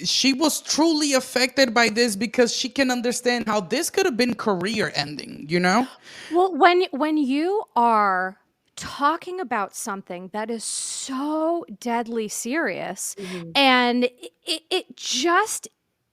she was truly affected by this because she can understand how this could have been career ending, you know. Well, when you are talking about something that is so deadly serious, Hmm. and it just,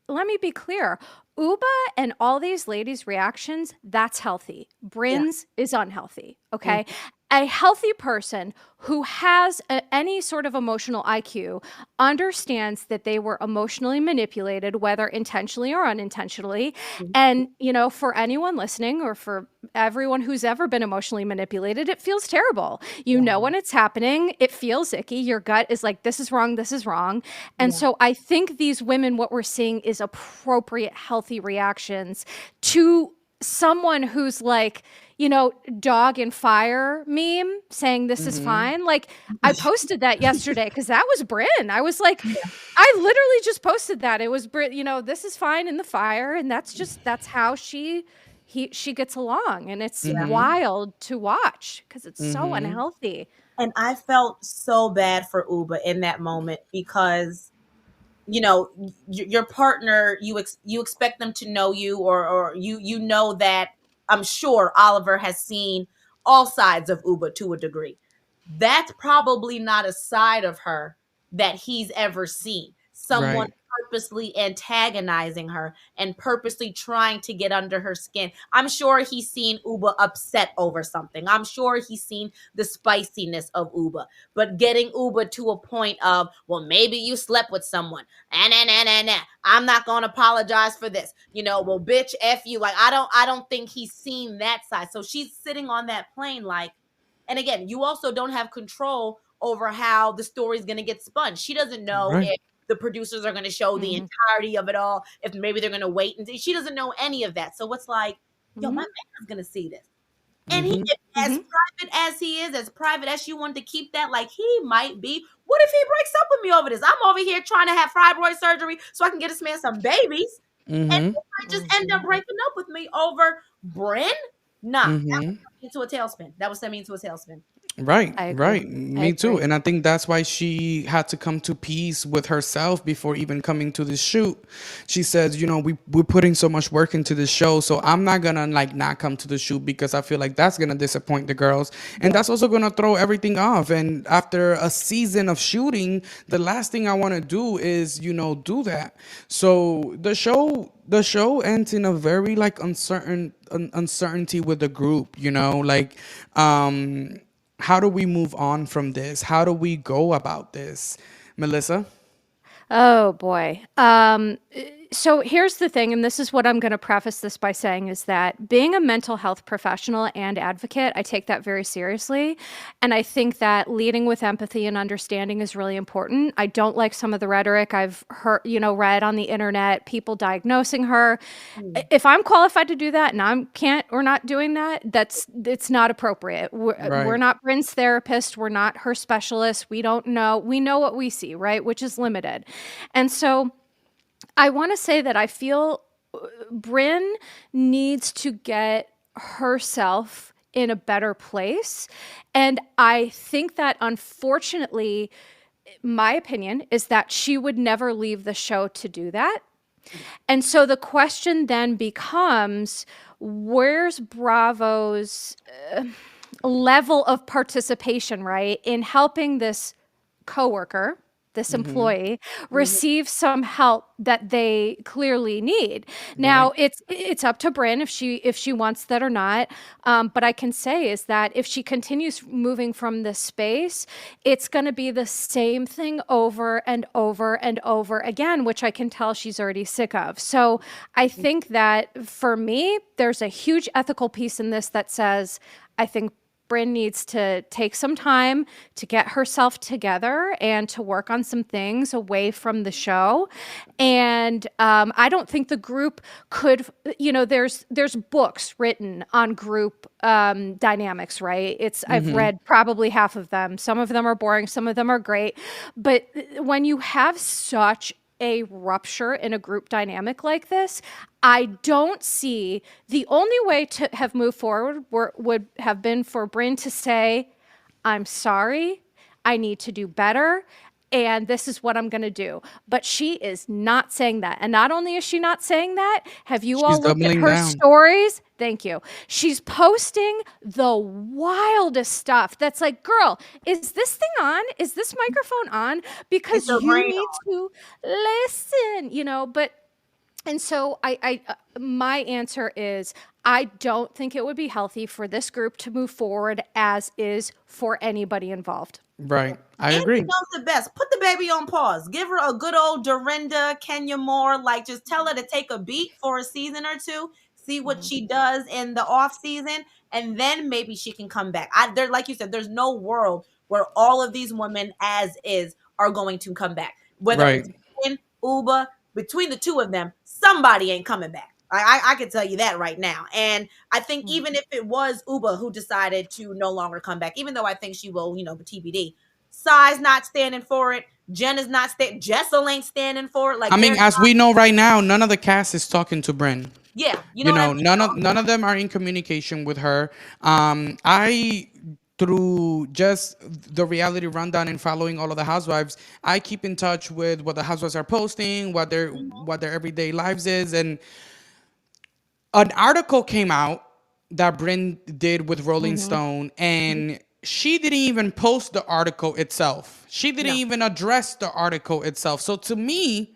let me be clear, Uba and all these ladies' reactions, that's healthy. Yeah. Brynn's is unhealthy. Mm. Okay. A healthy person who has any sort of emotional IQ understands that they were emotionally manipulated, whether intentionally or unintentionally. And, you know, for anyone listening or for everyone who's ever been emotionally manipulated, it feels terrible. You Yeah. know, when it's happening, it feels icky. Your gut is like, this is wrong, this is wrong. And Yeah. so I think these women, what we're seeing is appropriate, healthy reactions to someone who's like, you know, dog and fire meme saying this is fine. Like, I posted that yesterday because that was Brynn. I was like, I literally just posted that. It was Brynn, you know, this is fine in the fire. And that's how she gets along. And it's Yeah. wild to watch because it's so Mm-hmm. unhealthy. And I felt so bad for Uba in that moment because your partner, you expect them to know you, or you know that. I'm sure Oliver has seen all sides of Uba to a degree. That's probably not a side of her that he's ever seen. Someone Right. purposely antagonizing her and purposely trying to get under her skin. I'm sure he's seen Uba upset over something. I'm sure he's seen the spiciness of Uba, but getting Uba to a point of, well, maybe you slept with someone. I'm not gonna apologize for this. Well, bitch, F you. Like, I don't think he's seen that side. So she's sitting on that plane like, and again, you also don't have control over how the story is going to get spun. She doesn't know Right. if the producers are going to show the Mhm. entirety of it all, if maybe they're going to wait. And she doesn't know any of that. So it's like, yo, my Mhm. man is going to see this. And he, Mm-hmm. as Mhm. private as he is, as private as you want to keep that, like he might be. What if he breaks up with me over this? I'm over here trying to have fibroid surgery so I can get this man some babies. And Mm-hmm. he might just end up Mhm. breaking up with me over Brynn? Nah, that was Mm-hmm. sent me into a tailspin. That was sent me into a tailspin. Right, I agree. right. I Me too. agree. And I think that's why she had to come to peace with herself before even coming to this shoot. She says, we're putting so much work into this show, so I'm not gonna like not come to the shoot because I feel like that's gonna disappoint the girls. And Yeah. that's also gonna throw everything off. And after a season of shooting, the last thing I wanna do is, do that. So the show ends in a very like uncertainty with the group, like how do we move on from this? How do we go about this? Melissa? Oh boy. So here's the thing, and this is what I'm going to preface this by saying is that being a mental health professional and advocate, I take that very seriously. And I think that leading with empathy and understanding is really important. I don't like some of the rhetoric I've heard, read on the internet, people diagnosing her. Mm. If I'm qualified to do that and I can't or not doing that, it's not appropriate. We're Right. not Bryn's therapist. We're not her specialist. We don't know. We know what we see, right? Which is limited. And so I want to say that I feel Brynn needs to get herself in a better place. And I think that unfortunately, my opinion is that she would never leave the show to do that. And so the question then becomes, where's Bravo's level of participation, right, in helping this coworker, this employee, receive some help that they clearly need. Now, Right. it's up to Brynn if she wants that or not. But I can say is that if she continues moving from this space, it's going to be the same thing over and over and over again, which I can tell she's already sick of. So I think that for me, there's a huge ethical piece in this that says, I think Brynn needs to take some time to get herself together and to work on some things away from the show. And I don't think the group could, there's books written on group dynamics, right? I've read probably half of them. Some of them are boring, some of them are great. But when you have such a rupture in a group dynamic like this, I don't see the only way to have moved forward would have been for Brynn to say, I'm sorry, I need to do better, and this is what I'm going to do. But she is not saying that. And not only is she not saying that, have you She's all looked at doubling her down. stories? Thank you. She's posting the wildest stuff that's like, girl, is this thing on? Is this microphone on? Because It's her you brain need to listen, but and so my answer is I don't think it would be healthy for this group to move forward as is for anybody involved. Right. I And she agree. knows the best. Put the baby on pause. Give her a good old Dorinda, Kenya Moore. Like, just tell her to take a beat for a season or two, see what she does in the off season, and then maybe she can come back. There, like you said, there's no world where all of these women, as is, are going to come back. Whether Right. it's Brynn, Ubah, between the two of them, somebody ain't coming back. I can tell you that right now. And I think even if it was Ubah who decided to no longer come back, even though I think she will, TBD. Sai's not standing for it. Jen is not Jessel ain't standing for it. I Like, mean, they're as we know right now, none of the cast is talking to Brynn. yeah, you know what I mean? None of them are in communication with her. I through just the reality rundown and following all of the housewives, I keep in touch with what the housewives are posting, what their everyday lives is, and an article came out that Brynn did with Rolling Stone, and she didn't even post the article itself. She didn't No. even address the article itself. So to me,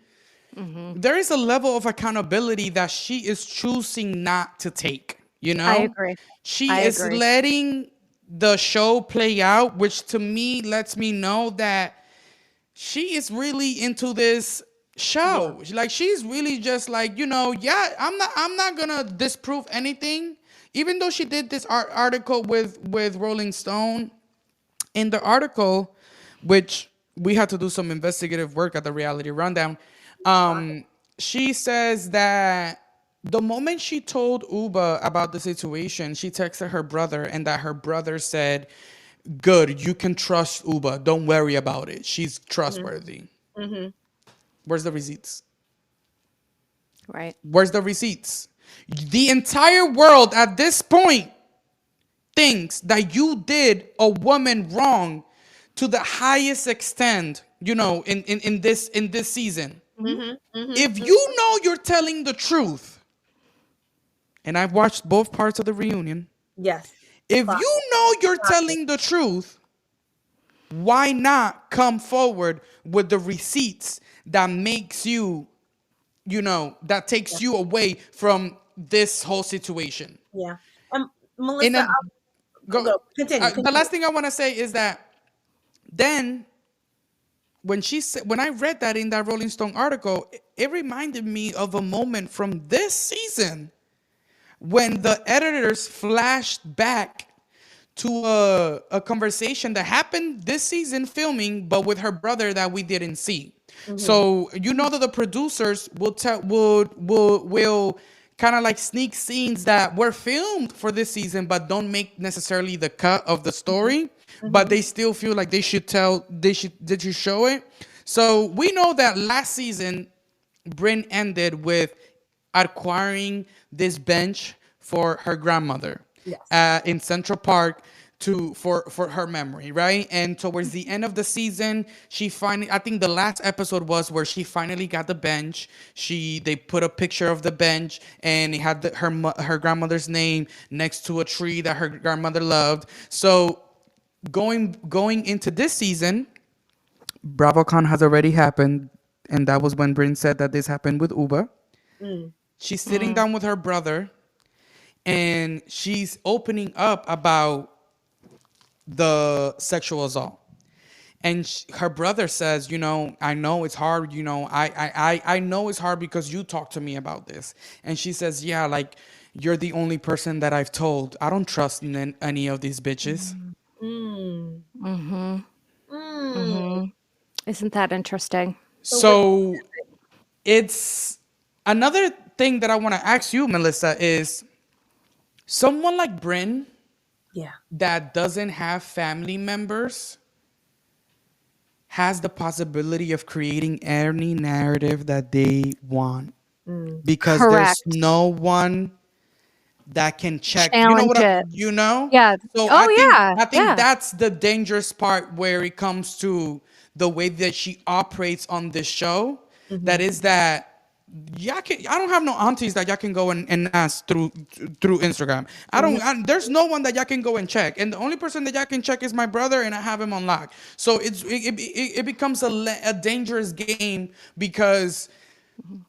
there is a level of accountability that she is choosing not to take. I agree. She I is agree. letting the show play out, which to me lets me know that she is really into this Yeah. show. Like, she's really just like, yeah, I'm not gonna disprove anything. Even though she did this article with Rolling Stone, in the article, which we had to do some investigative work at the reality rundown, she says that the moment she told Ubah about the situation, she texted her brother, and that her brother said, good, you can trust Ubah. Don't worry about it. She's trustworthy. Where's the receipts? Right. Where's the receipts? The entire world at this point thinks that you did a woman wrong to the highest extent, in this season. If you know you're telling the truth, and I've watched both parts of the reunion, Yes. if Fuck. you know you're telling the truth, why not come forward with the receipts that makes you, that takes you away from this whole situation? Yeah. In Melissa, a go, continue. the last thing I want to say is that then when I read that in that Rolling Stone article, it reminded me of a moment from this season when the editors flashed back to a conversation that happened this season filming, but with her brother that we didn't see. So that the producers will kind of like sneak scenes that were filmed for this season, but don't make necessarily the cut of the story. But they still feel like they should show it. So we know that last season, Brynn ended with acquiring this bench for her grandmother. Yes. in Central Park to for her memory, right? And towards the end of the season, she finally, I think the last episode was where she finally got the bench. They put a picture of the bench and it had her grandmother's name next to a tree that her grandmother loved. So going into this season, BravoCon has already happened, and that was when Bryn said that this happened with Ubah. Mm. She's sitting down with her brother, and she's opening up about the sexual assault. And her brother says, I know it's hard. I know it's hard because you talked to me about this. And she says, yeah, like you're the only person that I've told. I don't trust any of these bitches. Mm. Mm-hmm. Mm. Mm-hmm. Isn't that interesting? So what? So it's another thing that I want to ask you, Melissa, is someone like Bryn Yeah. that doesn't have family members has the possibility of creating any narrative that they want Mm. because there's Correct. no one that can check. You know Challenge what I, it. you know? Yeah. So I Oh, think yeah. I think Yeah. that's the dangerous part where it comes to the way that she operates on this show. That Mhm. is that I don't have no aunties that y'all can go and ask through Instagram. Mhm. There's no one that y'all can go and check, and the only person that y'all can check is my brother, and I have him on lock. So it becomes a dangerous game because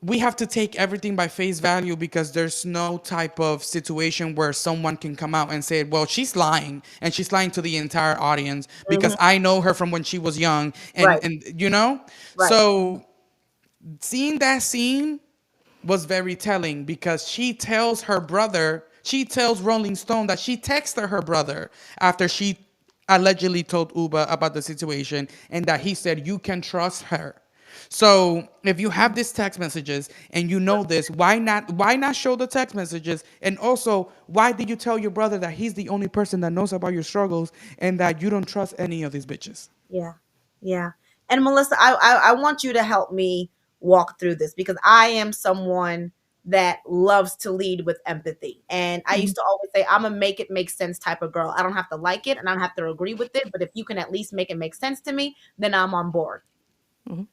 we have to take everything by face value because there's no type of situation where someone can come out and say, well, she's lying, and she's lying to the entire audience because Mhm. I know her from when she was young, Right. and Right. so seeing that scene was very telling because she tells Rolling Stone that she texted her brother after she allegedly told Uba about the situation and that he said, you can trust her. So if you have these text messages and you know this, why not show the text messages? And also, why did you tell your brother that he's the only person that knows about your struggles and that you don't trust any of these bitches? Yeah. Yeah. And Melissa, I want you to help me walk through this because I am someone that loves to lead with empathy. And I used to always say I'm a make it make sense type of girl. I don't have to like it and I don't have to agree with it, but if you can at least make it make sense to me, then I'm on board. Mhm.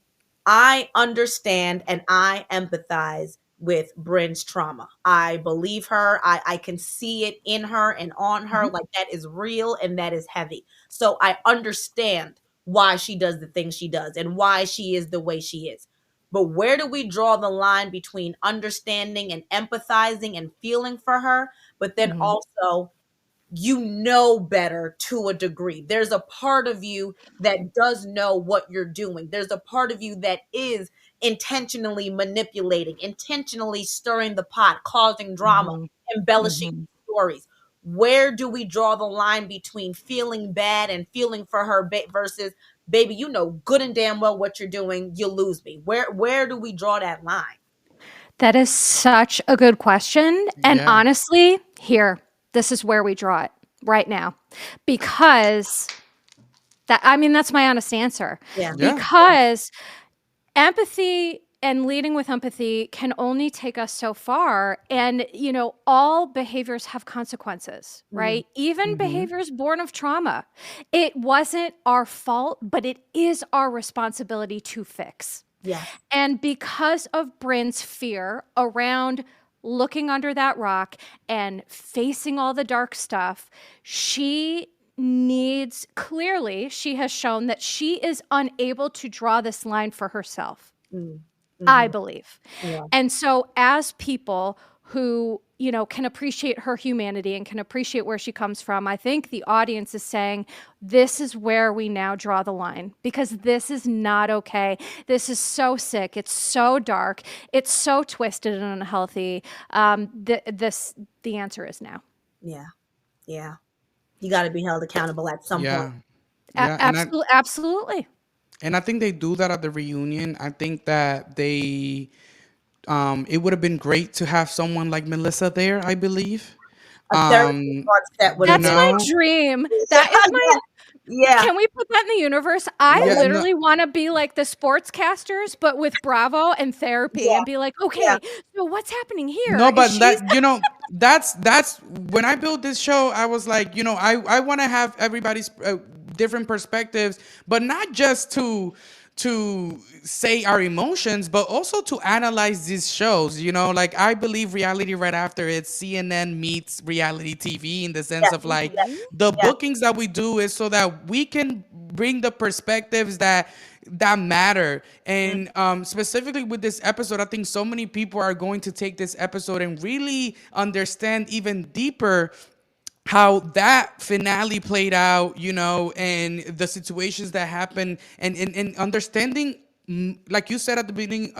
I understand and I empathize with Bryn's trauma. I believe her. I can see it in her and on her. Mhm. Like that is real and that is heavy. So I understand why she does the things she does and why she is the way she is. But where do we draw the line between understanding and empathizing and feeling for her, but then Mhm. also you know better to a degree. There's a part of you that does know what you're doing. There's a part of you that is intentionally manipulating, intentionally stirring the pot, causing drama, Mhm. embellishing Mhm. stories. Where do we draw the line between feeling bad and feeling for her versus baby, you know good and damn well what you're doing, you lose me. Where do we draw that line? That is such a good question. And Yeah. honestly, here, this is where we draw it right now. Because I mean, that's my honest answer. Yeah. Yeah. Because empathy and leading with empathy can only take us so far. And, all behaviors have consequences, Mhm. right? Even Mm-hmm. behaviors born of trauma. It wasn't our fault, but it is our responsibility to fix. Yes. And because of Bryn's fear around looking under that rock and facing all the dark stuff, she has shown that she is unable to draw this line for herself, Mm. I Mhm. believe. Yeah. And so, as people who, can appreciate her humanity and can appreciate where she comes from, I think the audience is saying, this is where we now draw the line because this is not okay. This is so sick. It's so dark. It's so twisted and unhealthy. The answer is now. Yeah. Yeah. You got to be held accountable at some point. Yeah. Yeah. Absolutely. Absolutely. And I think they do that at the reunion. I think that it would have been great to have someone like Melissa there, I believe. A therapy Um, on set would have you That's been my know, dream. That is my yes. Yeah. Can we put that in the universe? I Yeah, no, literally want to be like the sportscasters, but with Bravo and therapy, Yeah. and be like, Yeah. okay, so what's happening here? no, Is but she's that's when I built this show. I was like, I want to have everybody's different perspectives, but not just to say our emotions, but also to analyze these shows. Like I believe reality right after it's CNN meets reality TV in the sense Yeah. of like Yeah. the Yeah. bookings that we do is so that we can bring the perspectives that matter. Mm. And specifically with this episode, I think so many people are going to take this episode and really understand even deeper how that finale played out, and the situations that happened, and understanding, like you said at the beginning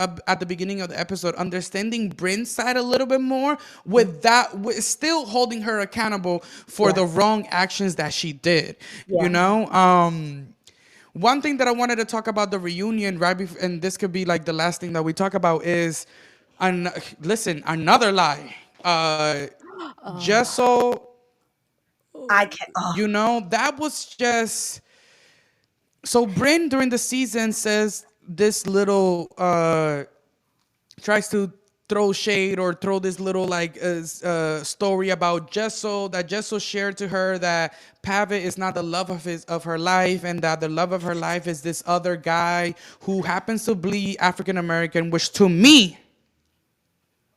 of the episode, understanding Brynn's side a little bit more, with still holding her accountable for Yeah. the wrong actions that she did. Yeah. One thing that I wanted to talk about the reunion, right before, and this could be like the last thing that we talk about, is, listen, another lie. oh, Jessel, I can. Oh, that was just so. Brynn during the season says this little tries to throw shade or throw this little like story about Jessel, that Jessel shared to her that Pavitt is not the love of her life, and that the love of her life is this other guy who happens to be African American, which to me,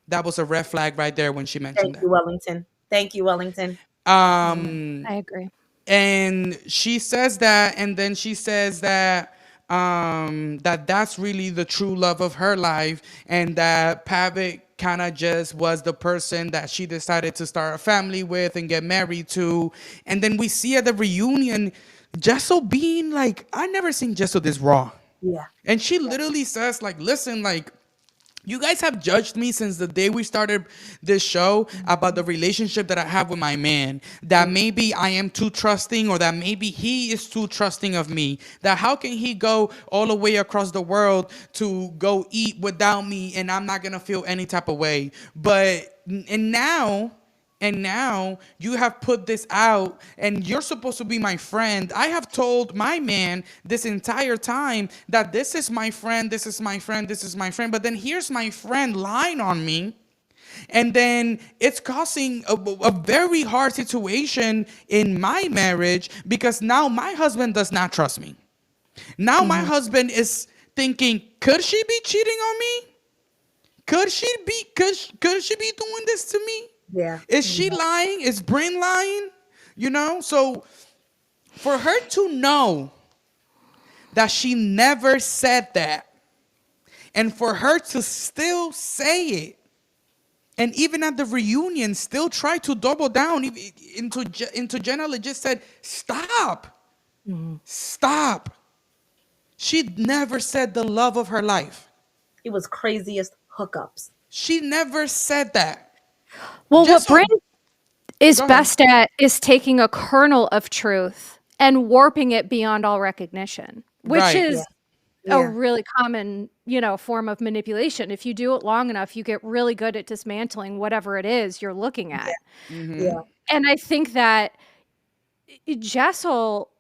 that was a red flag right there when she mentioned thank that. you, Wellington. Thank you, Wellington. yeah, I agree. And she says that, and then she says that that's really the true love of her life, and that Pavitt kind of just was the person that she decided to start a family with and get married to. And then we see at the reunion Jessel being like, I never seen Jessel this raw. Yeah. And she literally says, like, listen, like, you guys have judged me since the day we started this show about the relationship that I have with my man. That maybe I am too trusting, or that maybe he is too trusting of me. That how can he go all the way across the world to go eat without me, and I'm not going to feel any type of way. And now you have put this out, and you're supposed to be my friend. I have told my man this entire time that this is my friend, this is my friend, this is my friend. But then here's my friend lying on me. And then it's causing a very hard situation in my marriage, because now my husband does not trust me. Now my husband is thinking, could she be cheating on me? Could she be doing this to me? Yeah. Is she lying? Is Brynn lying? So for her to know that she never said that, and for her to still say it, and even at the reunion still try to double down into Jenna just said, stop. Stop. She never said the love of her life. It was craziest hookups. She never said that. Well, what Just so, Brynn is go ahead. best at is taking a kernel of truth and warping it beyond all recognition, which Right. is Yeah. a really common, form of manipulation. If you do it long enough, you get really good at dismantling whatever it is you're looking at. Yeah. And I think that Jessel,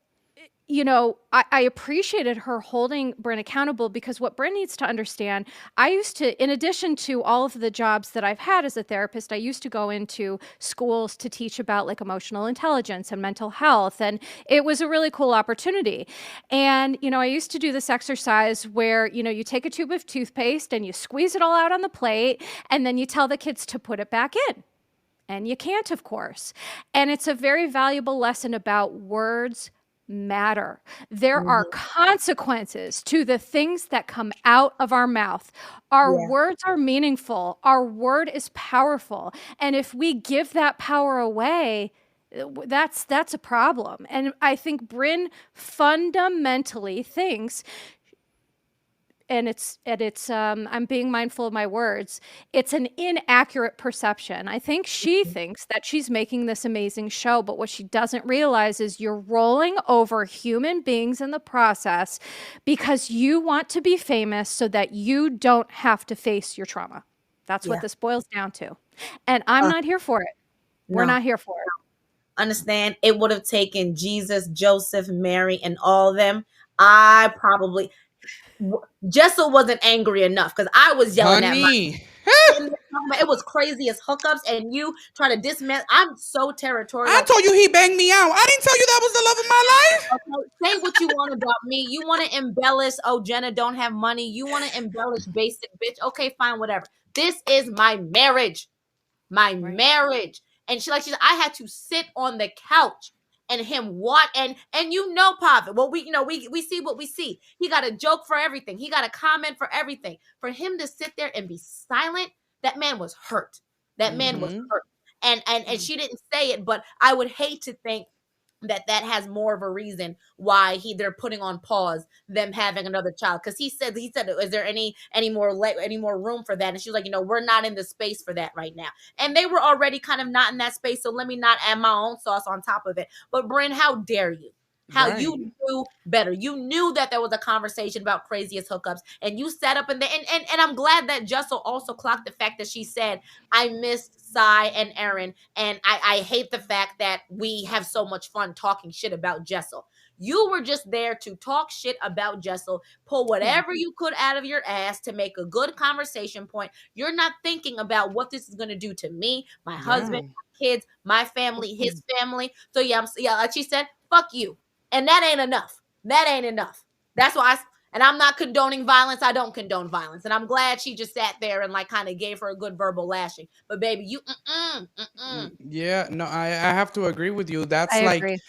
I appreciated her holding Brynn accountable, because what Brynn needs to understand, I used to, in addition to all of the jobs that I've had as a therapist, I used to go into schools to teach about like emotional intelligence and mental health. And it was a really cool opportunity. And, I used to do this exercise where, you take a tube of toothpaste and you squeeze it all out on the plate, and then you tell the kids to put it back in. And you can't, of course. And it's a very valuable lesson about words matter. There are consequences to the things that come out of our mouth. Our Yeah. words are meaningful. Our word is powerful. And if we give that power away, that's a problem. And I think Brynn fundamentally thinks, and it's I'm being mindful of my words, it's an inaccurate perception. I think she thinks that she's making this amazing show, but what she doesn't realize is you're rolling over human beings in the process because you want to be famous so that you don't have to face your trauma. That's Yeah. what this boils down to. And I'm not here for it. We're No. not here for it. Understand? It would have taken Jesus, Joseph, Mary, and all of them. I probably Jessel wasn't angry enough because I was yelling at my Honey, sitting there talking about it was crazy as hookups, and you try to dismiss. I'm so I territorial. told you he banged me out. I didn't tell you that was the love of my life. Okay, say what you want about me. You want to embellish, oh, Jenna don't have money. You want to embellish basic bitch. Okay, fine, whatever. This is my marriage. My Right. marriage. And she said, I had to sit on the couch and him what and you know Pavic. Well, we see what we see. He got a joke for everything. He got a comment for everything. For him to sit there and be silent, that man was hurt. That man was Mm-hmm. hurt. And she didn't say it, but I would hate to think that has more of a reason why they're putting on pause them having another child, because he said is there any more room for that, and she was like, we're not in the space for that right now, and they were already kind of not in that space, so let me not add my own sauce on top of it. But Brynn, how dare you, how Right. you knew better. You knew that there was a conversation about craziest hookups, and you sat up in there. And I'm glad that Jessel also clocked the fact that she said, I missed Cy and Aaron, and I hate the fact that we have so much fun talking shit about Jessel. You were just there to talk shit about Jessel, pull Yeah. whatever you could out of your ass to make a good conversation point. You're not thinking about what this is going to do to me, my husband, Yeah. my kids, my family, his family. So yeah, like she said, fuck you. And that ain't enough. That ain't enough. That's why and I'm not condoning violence. I don't condone violence. And I'm glad she just sat there and like kind of gave her a good verbal lashing. But baby, you Yeah, no, I have to agree with you. I That's like, agree.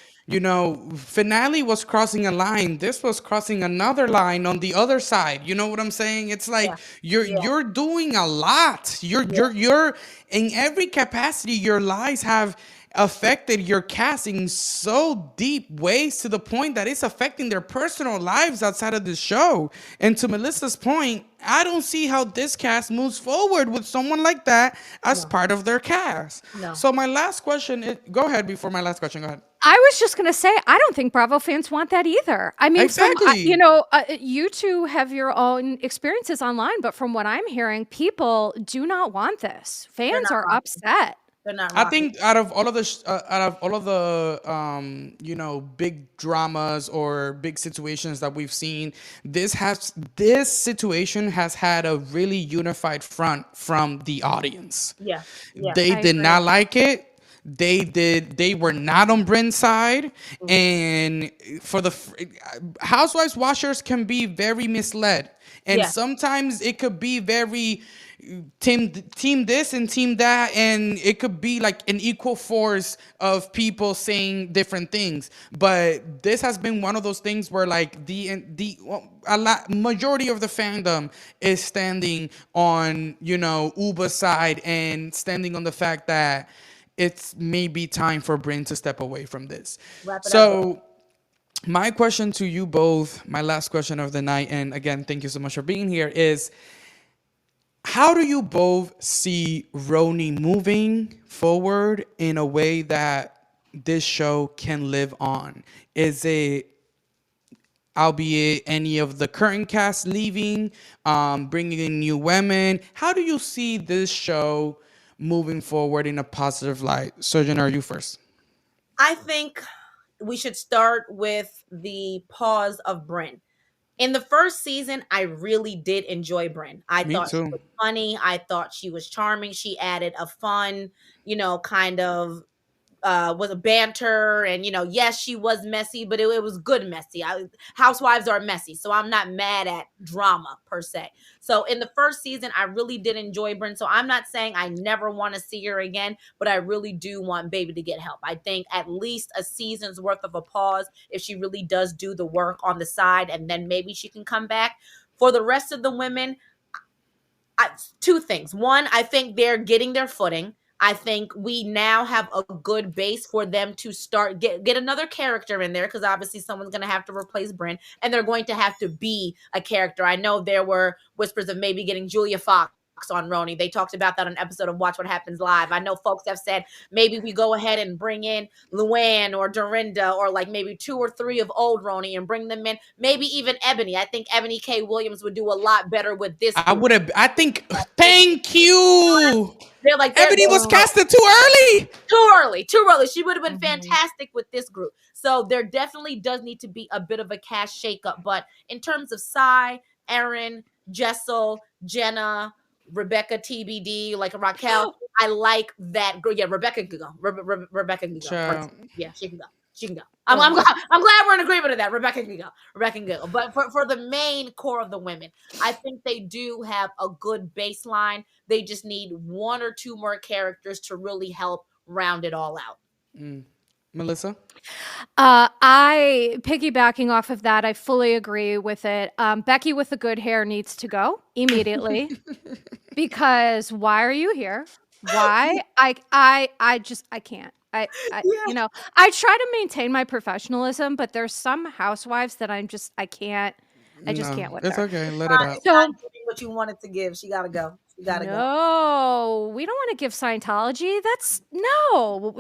finale was crossing a line. This was crossing another line on the other side. You know what I'm saying? It's yeah, like yeah, you're doing a lot. You're yeah, you're you're in every capacity. Your lies have affected your cast in so deep ways to the point that it's affecting their personal lives outside of the show. And to Melissa's point, I don't see how this cast moves forward with someone like that as no, part of their cast. no. So my last question is, go ahead before my last question. Go ahead. I was just going to say, I don't think Bravo fans want that either. I mean, Exactly. you two have your own experiences online, but from what I'm hearing, people do not want this. They're Fans not are rocking. upset. They're not I rocking. think out of all of the big dramas or big situations that we've seen, this situation has had a really unified front from the audience. Yeah, yeah, They I did agree. not like it. They were not on Bryn's side, and for the housewives watchers can be very misled, and yeah. sometimes it could be very team this and team that, and it could be like an equal force of people saying different things. But this has been one of those things where like a lot majority of the fandom is standing on Ubah's side and standing on the fact that it's maybe time for Brynn to step away from this. Wrap it up, bro. So my question to you both, my last question of the night, and again, thank you so much for being here, is how do you both see RHONY moving forward in a way that this show can live on? Is it, albeit any of the current cast leaving, bringing in new women? How do you see this show moving forward in a positive light? Sojourner, you first. I think we should start with the pause of Brynn. In the first season, I really did enjoy Brynn. I Me thought she too. was funny. I thought she was charming. She added a fun, kind of was a banter, and yes, she was messy, but it was good messy. Housewives are messy, so I'm not mad at drama per se. So in the first season, I really did enjoy Brynn. So I'm not saying I never want to see her again, but I really do want baby to get help. I think at least a season's worth of a pause if she really does do the work on the side, and then maybe she can come back. For the rest of the women, two things. One, I think they're getting their footing. I think we now have a good base for them to start get another character in there, because obviously someone's going to have to replace Brynn, and they're going to have to be a character. I know there were whispers of maybe getting Julia Fox on RHONY. They talked about that on an episode of Watch What Happens Live. I know folks have said maybe we go ahead and bring in Luann or Dorinda or like maybe 2 or 3 of old RHONY and bring them in. Maybe even Ebony. I think Ebony K. Williams would do a lot better with this I group. would have. I think. Thank you. They're like Ebony was casted too early. Too early. She would have been fantastic with this group. So there definitely does need to be a bit of a cast shakeup. But in terms of Sai, Erin, Jessel, Jenna, Rebecca TBD, like Raquel, I like that girl. Yeah, Rebecca can go. Rebecca can go. Child. Yeah, she can go. She can go. I'm glad we're in agreement of that. Rebecca can go. Rebecca can go. But for the main core of the women, I think they do have a good baseline. They just need 1 or 2 more characters to really help round it all out. Melissa? I piggybacking off of that, I fully agree with it. Becky with the good hair needs to go immediately because why are you here? Why? I just I can't. I you know, I try to maintain my professionalism, but there's some housewives that I just can't with It's her. okay. Let it out. It's not giving what you wanted to give. She gotta go. She gotta go. No, we don't want to give Scientology. That's no.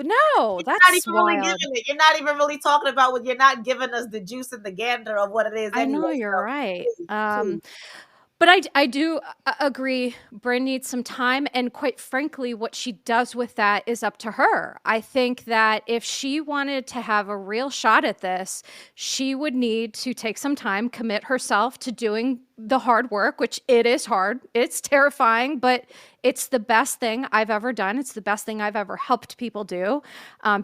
That's not even really wild. giving it. You're not even really talking about what you're not giving us the juice and the gander of what it is. I know anyway, you're so right. please. But I do agree. Brynn needs some time, and quite frankly, what she does with that is up to her. I think that if she wanted to have a real shot at this, she would need to take some time, commit herself to doing the hard work, which it is hard. It's terrifying, but it's the best thing I've ever done. It's the best thing I've ever helped people do,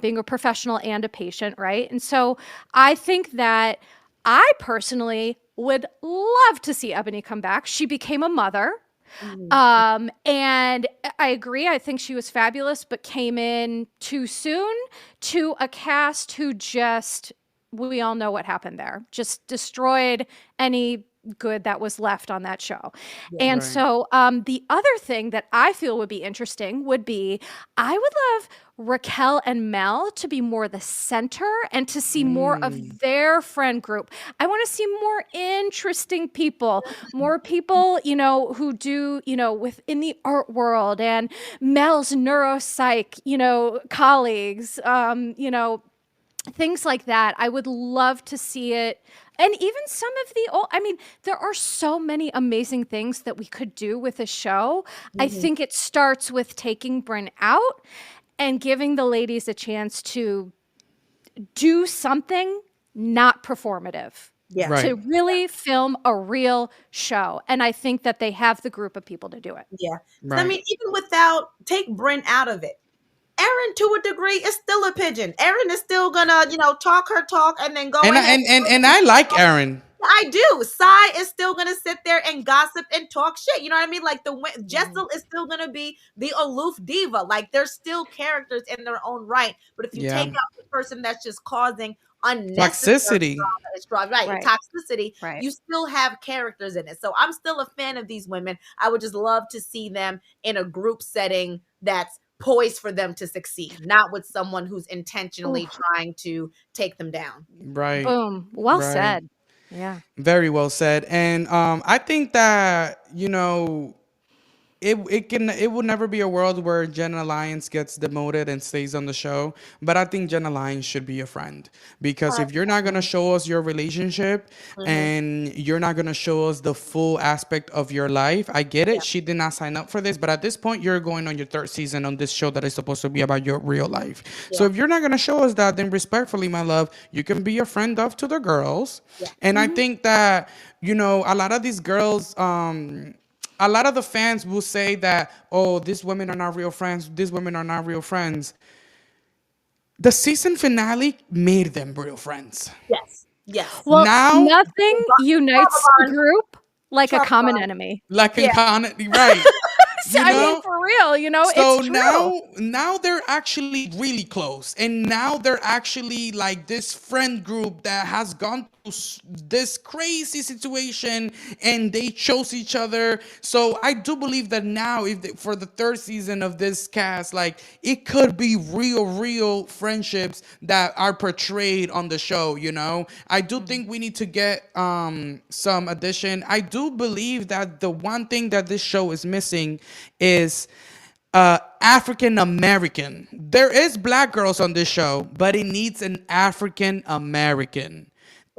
being a professional and a patient, right? And so I think that I personally would love to see Ebony come back. She became a mother. And I agree. I think she was fabulous, but came in too soon to a cast who just, we all know what happened there, just destroyed any good that was left on that show. And so the other thing that I feel would be interesting would be, I would love Raquel and Mel to be more the center and to see more of their friend group. I want to see more interesting people, more people, who do, within the art world, and Mel's neuropsych, colleagues, things like that. I would love to see it. And even some of the old, there are so many amazing things that we could do with a show. I think it starts with taking Brynn out and giving the ladies a chance to do something not performative. Yeah. Right. To really film a real show. And I think that they have the group of people to do it. Yeah. Right. Even without, take Brynn out of it, Erin, to a degree, is still a pigeon. Erin is still gonna, talk her talk and then go. And I like Erin. I do. Sai is still gonna sit there and gossip and talk shit. You know what I mean? Like Jessel is still gonna be the aloof diva. Like, they're still characters in their own right. But if you take out the person that's just causing unnecessary toxicity, you still have characters in it. So I'm still a fan of these women. I would just love to see them in a group setting that's poised for them to succeed, not with someone who's intentionally trying to take them down. Right. Boom. Well said. Yeah. Very well said. And I think that, it will never be a world where Jenna Lyons gets demoted and stays on the show. But I think Jenna Lyons should be a friend, because if you're not gonna show us your relationship and you're not gonna show us the full aspect of your life, I get it. She did not sign up for this, but at this point, you're going on your 3rd season on this show that is supposed to be about your real life. So if you're not gonna show us that, then respectfully, my love, you can be a friend of to the girls. And I think that a lot of these girls. A lot of the fans will say that, oh, these women are not real friends. These women are not real friends. The season finale made them real friends. Yes. Well, now, nothing unites a group like a common enemy. Like a common, right. I mean, for real, So it's true. now they're actually really close, and now they're actually like this friend group that has gone through this crazy situation, and they chose each other. So I do believe that now, if for the third season of this cast, like it could be real friendships that are portrayed on the show. I do think we need to get some addition. I do believe that the one thing that this show is missing is African American. There is black girls on this show, but it needs an African American.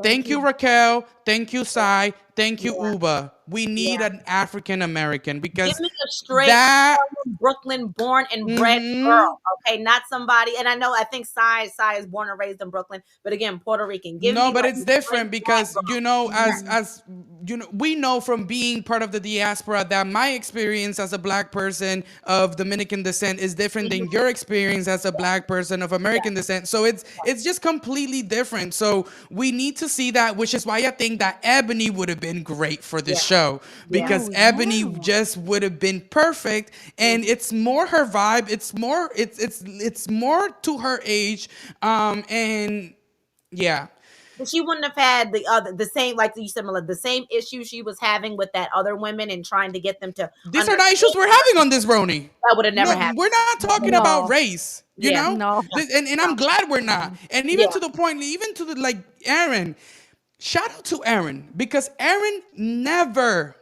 Thank Thank you. you, Raquel. Thank you, Sai. Thank you, Yeah, Uba. We need yeah. an African American Give because me a straight that. Harlem, Brooklyn born and bred Mhm. girl. Okay, not somebody. And I think Sai is born and raised in Brooklyn, but again, Puerto Rican. Give No, me but like it's a straight different black because girl. Yes. as we know from being part of the diaspora that my experience as a black person of Dominican descent is different than Mhm. your experience as a black person of Yeah. American descent. So it's just completely different. So we need to see that, which is why I think that Ebony would have been great for Yeah. this show Yeah. because Oh, Ebony yeah. just would have been perfect, and it's more her vibe. It's more to her age, and yeah. But she wouldn't have had the same, like you said, Melissa, the same issue she was having with that other women and trying to get them to These are not issues understand we're having on this, Roni. that would have never No, happened. we're not talking about No, race, Yeah. no. And I'm glad we're not. And even Yeah. to the point, even to the like Aaron, shout out to Aaron because Aaron never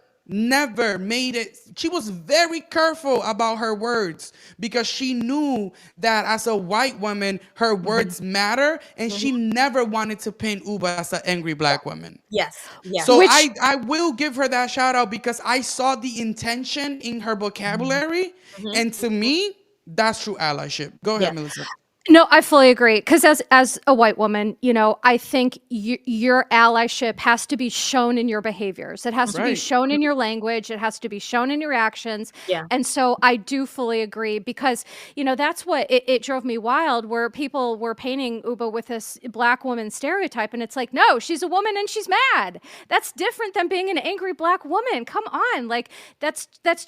made it. She was very careful about her words because she knew that as a white woman, her words matter, and she never wanted to paint Uba as an angry black woman. Yes. Yes. So Which I will give her that shout out because I saw the intention in her vocabulary, Mhm. and to me, that's true allyship. Go Yeah. ahead, Melissa. No, I fully agree. Because as a white woman, I think your allyship has to be shown in your behaviors. It has to be Right. shown in your language. It has to be shown in your actions. Yeah. And so I do fully agree because that's what it drove me wild. Where people were painting Uba with this black woman stereotype, and it's like, no, she's a woman and she's mad. That's different than being an angry black woman. Come on, like that's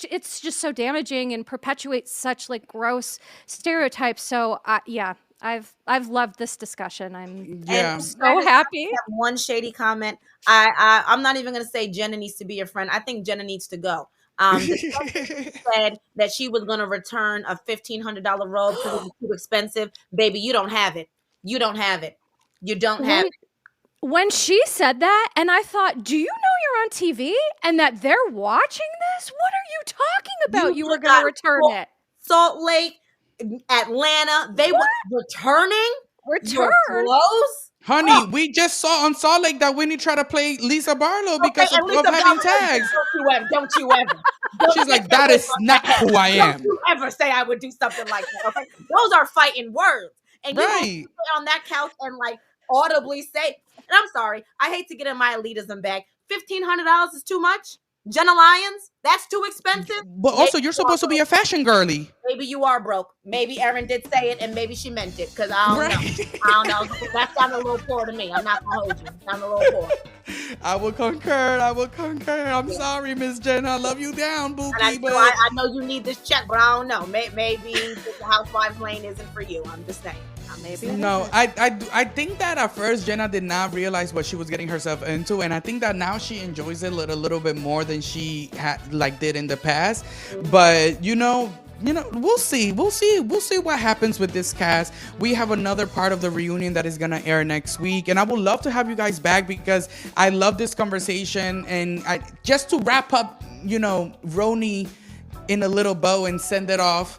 it's just so damaging and perpetuates such like gross stereotypes. So yeah. I've loved this discussion. I'm Yeah. so happy. I have one shady comment. I'm not even going to say Jenna needs to be your friend. I think Jenna needs to go. The said that she was going to return a $1,500 robe because it was too expensive. Baby, you don't have it. You don't have it. You don't have When it. when she said that, and I thought, do you know you're on TV and that they're watching this? What are you talking about? You were going to return it. Salt Lake, Atlanta, they were returning your Return? clothes. Honey, we just saw on Salt Lake that Winnie tried to play Lisa Barlow because And Lisa of having Barlow, tags. Don't you ever. Don't She's like, you that ever is not who I Don't am. you ever say I would do something like that. Okay, those are fighting words, and you don't Right. sit on that couch and like audibly say. And I'm sorry, I hate to get in my elitism bag. $1,500 is too much. Jenna Lyons, that's too expensive. But also, you're supposed to be a fashion girly. Maybe you are broke. Maybe Erin did say it, and maybe she meant it. Because I don't know. Right. I don't know. That sounded a little poor to me. I'm not gonna hold you. It sounded a little poor. I will concur. I'm sorry, Miss Jen. I love you down, And I Bookie, know, but I know you need this check, but I don't know. Maybe the housewives lane isn't for you. I'm just saying. Maybe it no, isn't. I think that at first Jenna did not realize what she was getting herself into, and I think that now she enjoys it a little bit more than she had did in the past. But we'll see what happens with this cast. We have another part of the reunion that is gonna air next week, and I would love to have you guys back because I love this conversation. And just to wrap up, RHONY in a little bow and send it off.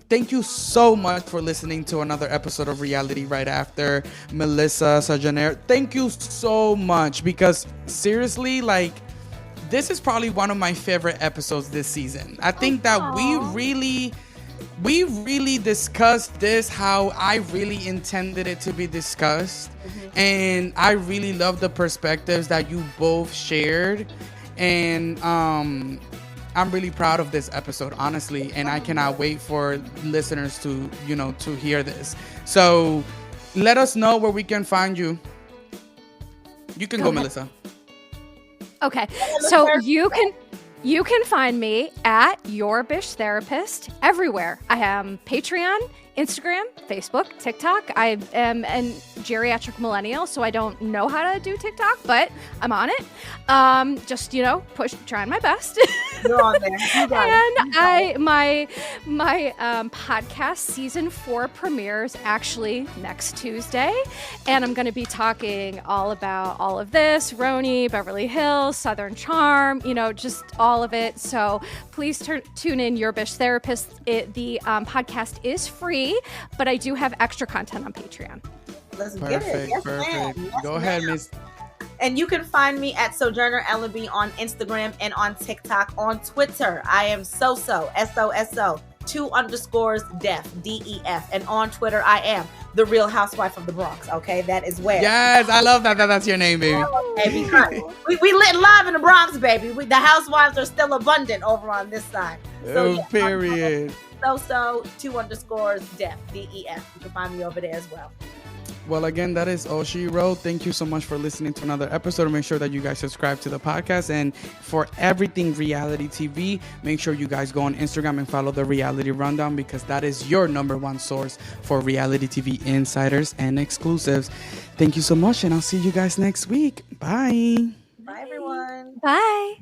Thank you so much for listening to another episode of Reality Right After. Melissa, Sojourner, thank you so much because seriously, this is probably one of my favorite episodes this season. I think that we really discussed this how I really intended it to be discussed. And I really love the perspectives that you both shared. And I'm really proud of this episode, honestly, and I cannot wait for listeners to hear this. So let us know where we can find you. You can go, Melissa. Okay, so you can You can find me at Your Bish Therapist everywhere. I am Patreon, Instagram, Facebook, TikTok. I am a geriatric millennial, so I don't know how to do TikTok, but I'm on it. Just trying my best. You're on there. You got it. My podcast season 4 premieres actually next Tuesday, and I'm going to be talking all about all of this: RHONY, Beverly Hills, Southern Charm, just all of it. So please tune in. Your Bish Therapist. The podcast is free, but I do have extra content on Patreon. Let's get it. Yes, Perfect. Yes, Go ahead, Miss. And you can find me at Sojourner Ellaby on Instagram and on TikTok. On Twitter, I am SoSo, SOSO, 2_def, DEF. And on Twitter, I am the Real Housewife of the Bronx. Okay, that is where. Yes, I love that. That's your name, baby. Baby, we lit live in the Bronx, baby. The housewives are still abundant over on this side. So, Period. SoSo, 2_def, DEF. You can find me over there as well. Well, again, that is all she wrote. Thank you so much for listening to another episode. Make sure that you guys subscribe to the podcast. And for everything reality TV, make sure you guys go on Instagram and follow the Reality Rundown, because that is your #1 source for reality TV insiders and exclusives. Thank you so much, and I'll see you guys next week. Bye. Bye, everyone. Bye.